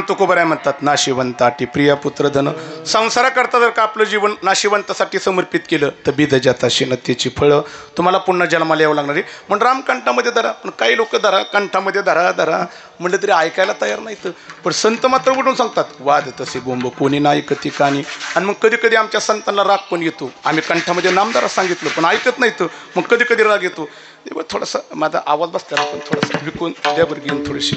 तुकोबऱ्या म्हणतात नाशिवंताटी प्रिया पुत्र धन संसाराकरता जर का आपलं जीवन नाशिवंतासाठी समर्पित केलं तर बिदजात शिनतेची फळं तुम्हाला पुन्हा जन्माला यावं लागणार आहे म्हणून रामकंठामध्ये धरा पण काही लोक धरा कंठामध्ये धरा म्हटलं तरी ऐकायला तयार नाहीत पण संत मात्र उठून सांगतात वाद तसे बोंब कोणी नाही ऐकती कानी आणि मग कधी कधी आमच्या संतांना राग पण येतो आम्ही कंठामध्ये नामदारा सांगितलं पण ऐकत नाहीत मग कधी कधी राग येतो थोडासा माझा आवाज बसला पण थोडासा विकून द्यावर घेऊन थोडीशी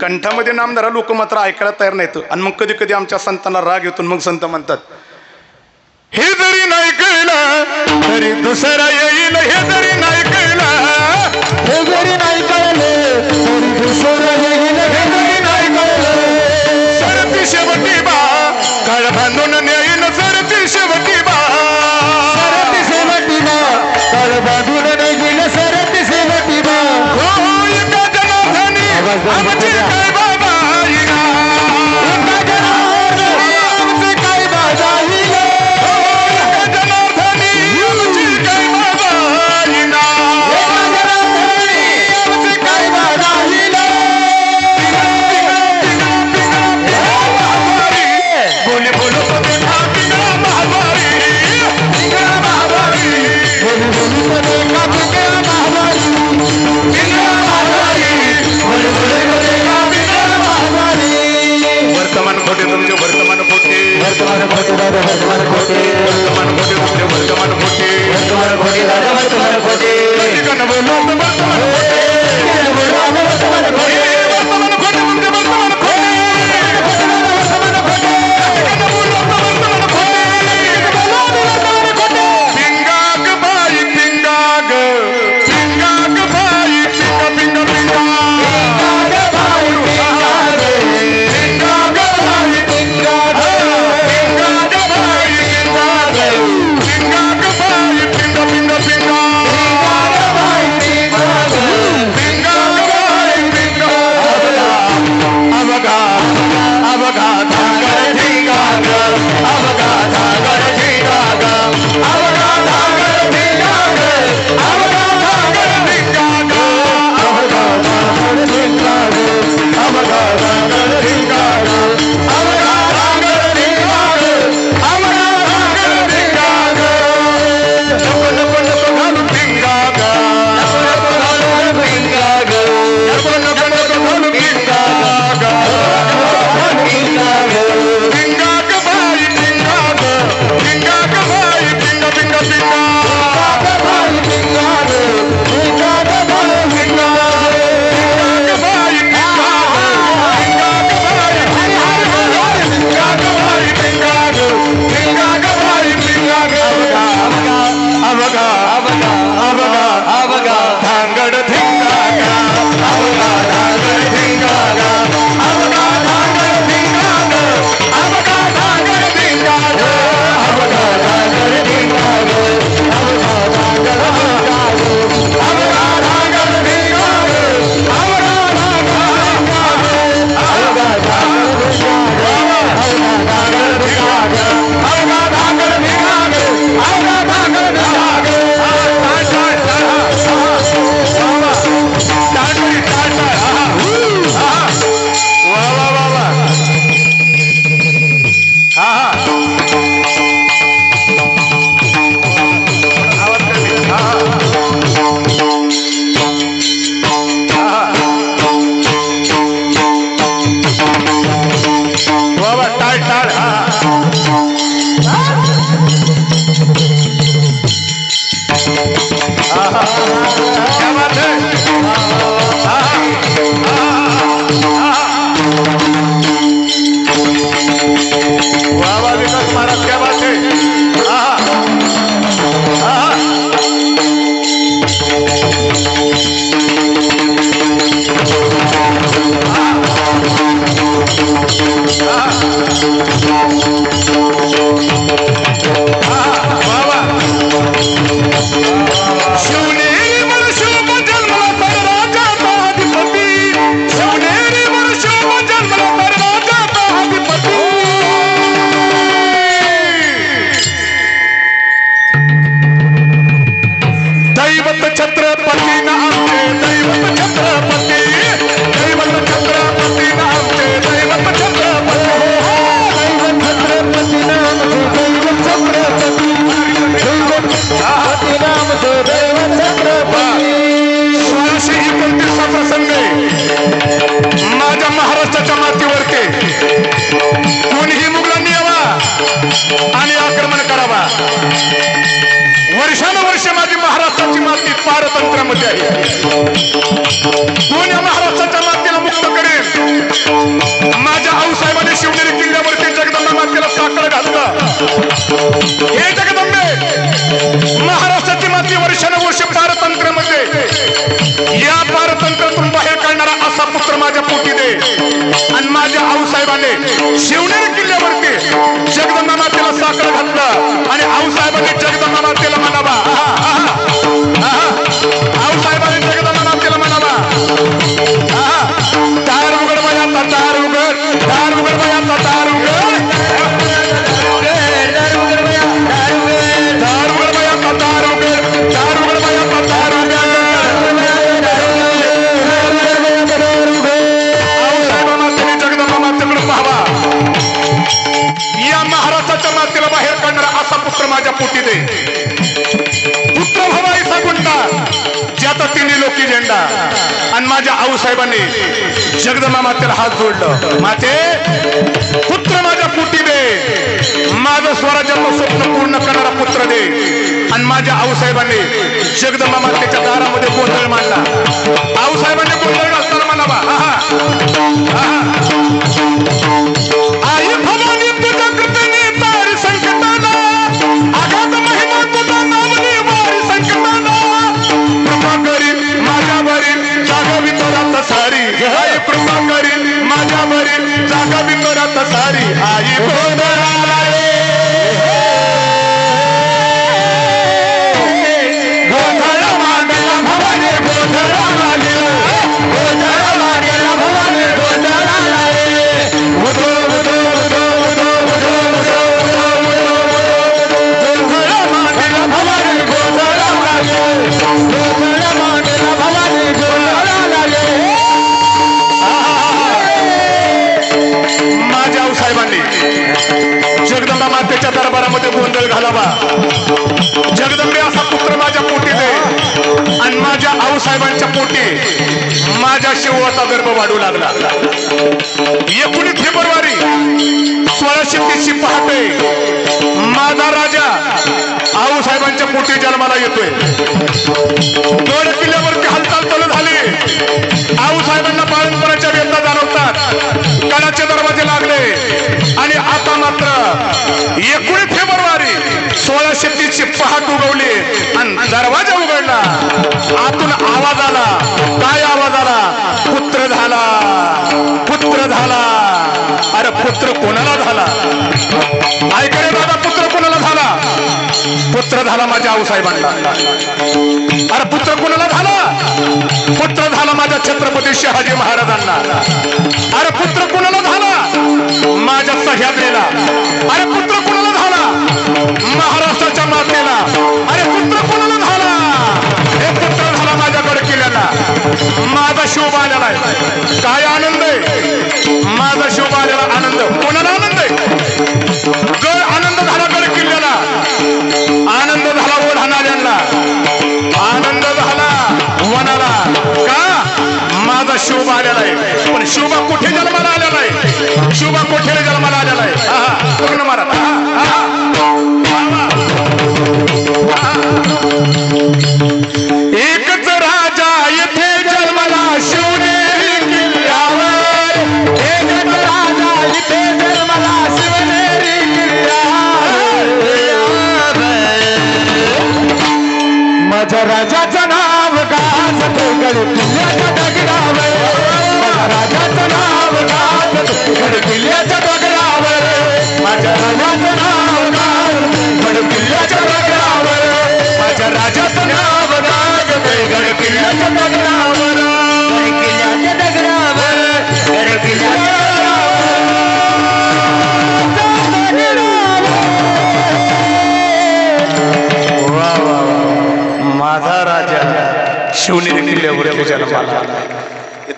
कंठामध्ये नामदारा लोक मात्र ऐकायला तयार नाहीत आणि मग कधी कधी आमच्या संतांना राग येतो मग संत म्हणतात हे जरी नाही कळलं तरी दुसरा येईल हे जरी नाही कळलं हे जरी नाही कळले तरी दुसरं येईल हे जरी नाही कळले सरती शेवटी बा काळ बांधून नेईन सरती शेवटी बा सरती शेवटी बा काळ बांधून नाही गेलं सरती शेवटी बा एका जनार्दनी आमची काय बाबा येईना एका जनार्दनी आमची काय बाबा येईना एका जनार्दनी आमची काय बाबा येईना एका जनार्दनी आमची काय बाबा येईना बोले बोलो देखा बिना महामारी बिना महामारी बोली बोली तो देखा बिना महामारी बिना महामारी बोली बोली तो देखा बिना महामारी वर्तमान खोटे तुमचे वर्तमान खोटे वर्तमान खोटे दादा वर्तमान खोटे वर्तमान खोटे तुमचे वर्तमान खोटे वर्तमान खोटे दादा वर्तमान खोटे ठिकाण बोललो तर वर्तमान खोटे वर्तमान खोटे वर्तमान खोटे तुमचे वर्तमान खोटे पिंगाग बाई पिंगाग पिंगाग बाई पिंगा पिंगा पिंगा पिंगाग बाई पिंगाग पिंगाग बाई पिंगाग पिंगाग बाई पिंगाग पिंगाग बाई पिंगा पिंगा पिंगा पिंगाग बाई पिंगाग पिंगाग बाई पिंगा अबगा अबगा धागर ढिंगाग अबगा धागर ढिंगाग अबगा धागर ढिंगाग अबगा धागर ढिंगाग अबगा धागर ढिंगाग अबगा धागर ढिंगाग अबगा धागर ढिंगाग अबगा धागर ढिंगाग नको नको नको घालू ढिंगाग नको घालू ढिंगाग नको नको नको घालू ढिंगाग ढिंगाग बाई ढिंगाग ढिंगाग बाई ढिंगा ढिंगा ढिंगा बाई पिंगाग पिंगाग बाई पिंगाग ढिंगाग बाई ढिंगाग बाई ढिंगाग ढिंगाग बाई ढिंगाग अबगा अबगा अबगा अबगा धांगड ढिंगाग अबगा धांगड ढिंगाग अबगा धांगड ढिंगाग अबगा धांगड ढिंगाग अबगा धांगड ढिंगाग अबगा धांगड ढिंगाग अबगा धांगड ढिंगाग अबगा धांगड ढिंगाग पारतंत्र्यामध्ये आहे. कोण या महाराष्ट्राच्या मातेला मुक्त करेल? माझ्या आऊसाहेबांनी शिवनेरी किल्ल्यावरती जगदंबा मातेला साखर घातलं. हे जगदंबे, महाराष्ट्राची माती वर्षानुवर्षे पारतंत्र्यामध्ये, या पारतंत्र्यातून बाहेर काढणारा असा पुत्र माझ्या पोटी दे. आणि माझ्या आऊसाहेबांनी शिवनेरी किल्ल्यावरती जगदंबा मातेला साखर घातलं आणि आऊसाहेबांनी जगदंबा मातेला म्हणावा, आऊसाहेबांनी जगदंबा मातेला म्हणावा, दार उघड बाया, दार उघड, दार उघड बाया, दार उघड, दार उघड बाया, दार उघड, दार उघड बाया, दार उघड, दार उघड बाया, दार उघड. आऊसाहेबा मातेने जगदंबा मातेकडे पाहावा. या महाराष्ट्राच्या मातेला बाहेर काढणारा असा पुत्र माझ्या पोटी दे. पुत्र भवाईचा गुंडा, ज्याचा तिन्ही लोकी झेंडा. आणि माझ्या आऊसाहेबांनी जगदंबा मातेला हात जोडलं. माते, पुत्र माझ्या पोटी दे. माझं स्वराज्याचं स्वप्न पूर्ण करणारा पुत्र दे. आणि माझ्या आऊसाहेबांनी जगदंबा मातेच्या दारामध्ये गोंधळ मांडला. आऊसाहेबांनी गोंधळ घालताना म्हणावा, आई भवानी तुझ्या कृपेने तारी संकटाला, आघात महिमा तुझा नावनी वारी संकटाला, कृपा करील माझ्यावरील जागा वितरात सारी. आई कृपा करील माझ्यावरील जागा वितरात सारी. आई गोंधळाला गोंधळ मांडला भवानी, गोंधळ मांडला, गोंधळ मांडला भवानी, गोंधळ माझ्या आऊसाहेबांनी जगदंबा मातेच्या दरबारामध्ये गोंधळ घालावा. जगदंबे, असा पुत्र माझ्या पोटी दे. आणि माझ्या आऊसाहेबांच्या पोटी माझ्या शिवाचा गर्भ वाढू लागला. 19 फेब्रुवारी 1630 पहाटे माझा राजा आऊसाहेबांच्या पोटी जन्माला येतोय. गड किल्ल्यावरती हालचाल चालू झाली. आऊसाहेबांना बाळंतपणाच्या वेदना जाणवतात. गडाचे दरवाजे लागले. आणि आता मात्र 19 फेब्रुवारी 1630 पहाट उगवली आणि दरवाजा उघडला. आतून आवाज आला. काय आवाज आला? पुत्र झाला, पुत्र झाला. अरे पुत्र कोणाला झाला? ऐका रे दादा, पुत्र कोणाला झाला? पुत्र झाला माझ्या आऊसाहेबांना. अरे पुत्र कोणाला झाला? पुत्र झाला माझ्या छत्रपती शहाजी महाराजांना. अरे पुत्र कोणाला झाला? माझ्या सह्याद्रीला. अरे पुत्र कोणाला झाला? महाराष्ट्राच्या मातेला. अरे पुत्र कोणाला झाला? हे पुत्र झाला माझ्या गड किल्ल्याला. माझा शोभ आलेला आहे. काय आनंद आहे माझा शोभ आलेला आनंद. कोणाला आनंद आहे? गड आनंद झाला गड किल्ल्याला, आनंद झाला ओढाणाऱ्यांना, आनंद झाला वनाला. का? माझा शोभ आलेला आहे. पण शोभा कुठे जन्माला आलेला आहे? शोभा कुठे जन्माला आलेला आहे? पूर्ण महाराज एकच राजा येथे जन्माला शिवनेरी किल्ल्यावर. एकच राजा येथे जन्माला शिवनेरी किल्ल्यावर. माझ्या राजाचं नाव गाजते गड किल्ल्याच्या दगडावर. माझ्या राजाचं नाव गाजते गड किल्ल्याच्या दगडावर. माझ्या राजाचं नाव गाजते गड किल्ल्याच्या दगडावर. माझ्या राजाचं नाव गाजते गड किल्ल्याच्या दगडावर. किल्ल्याच्या दगडावर, गड किल्ल्याच्या माझा राजा शिवनेरी किल्ल्यावर जन्माला.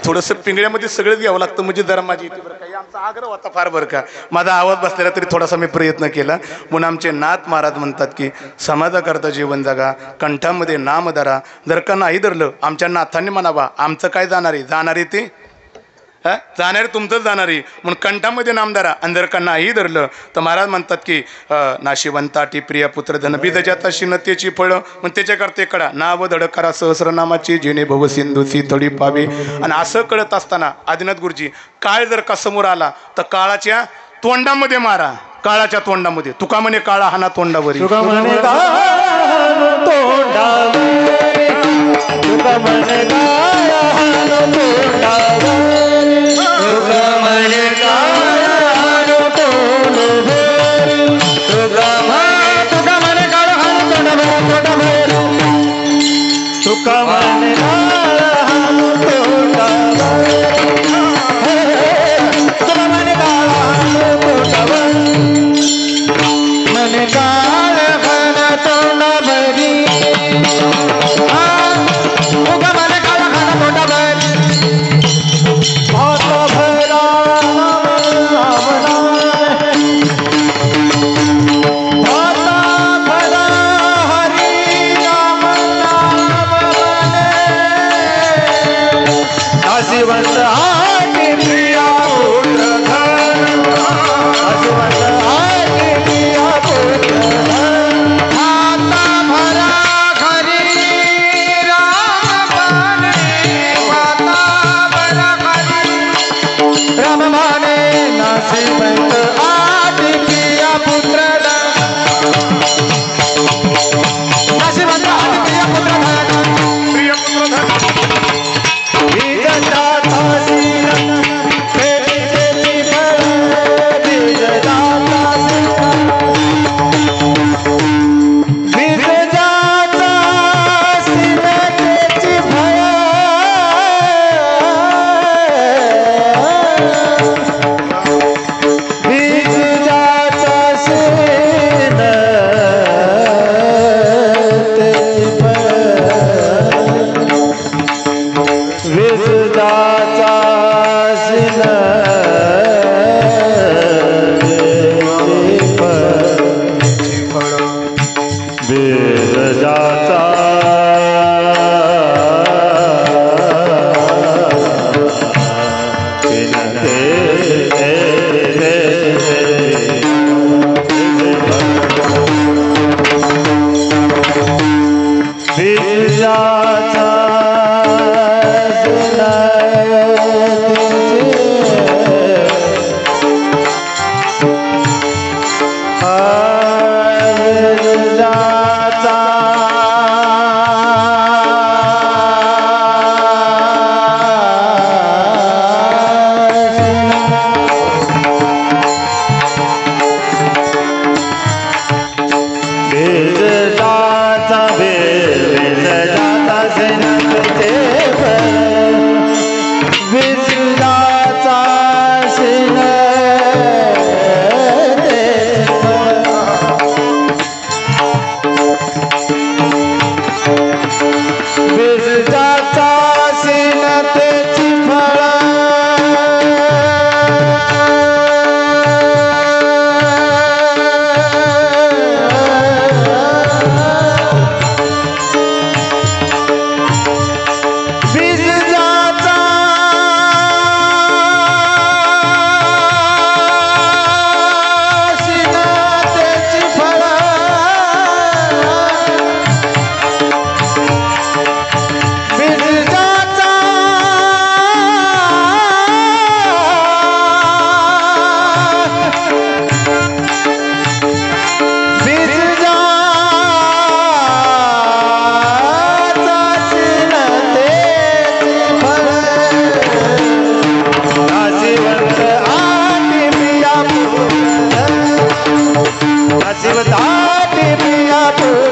थोडस पिंगळ्यामध्ये सगळंच घ्यावं लागतं म्हणजे जरा माझी इथे बरं का. आमचा आग्रह होता फार बरं का. माझा आवाज बसलेला तरी थोडासा मी प्रयत्न केला. म्हणून आमचे नाथ महाराज म्हणतात की समाजाकरता जीवन जगा, कंठामध्ये नाम धरा. जर का नाही धरलं आमच्या नाथांनी म्हणावा आमचं काय जाणार आहे? जाणार आहे ते हा जाणारे तुमचंच जाणारी म्हणून कंठामध्ये नामदारा आणि जर का नाही धरलं तर महाराज म्हणतात की नाशिवंताटी प्रिय पुत्र धन बिद जाता शिनतेची फळं मग त्याच्याकरता कडा नाव धडकारा सहस्रनामाची जेणे भव सिंधूची तडी पावे. आणि असं कळत असताना आदिनाथ गुरुजी काळ जर का समोर आला तर काळाच्या तोंडामध्ये मारा. काळाच्या तोंडामध्ये तुका म्हणे काळा हाना तोंडावरी तुका म्हणे काळा तोंडावरी तुका म्हणे काळा हाना तोंडावरी तुका म्हणे काळा हाना तोंडावरी तुका म्हणे काळा हाना तोंडावरी तुका म्हणे काळा हाना तोंडावरी तुका म्हणे काळा हाना तोंडावरी म्हणे काळ हाना तोंडावरी तुका म्हणे काळा हाना तोंडावरी भाता भरा भाता भरा हरी राम नाम नाशिवंत आटे प्रिया पुत्र धन नाशिवंत आटे प्रिया पुत्र धन भाता भरा हरी राम भाता भरा हरी राम माने नाशिवंत आटे प्रिया पुत्र धन नाशिवंत आटे प्रिया पुत्र धन प्रिय पुत्र नाशिवंत आटे प्रिया पुत्र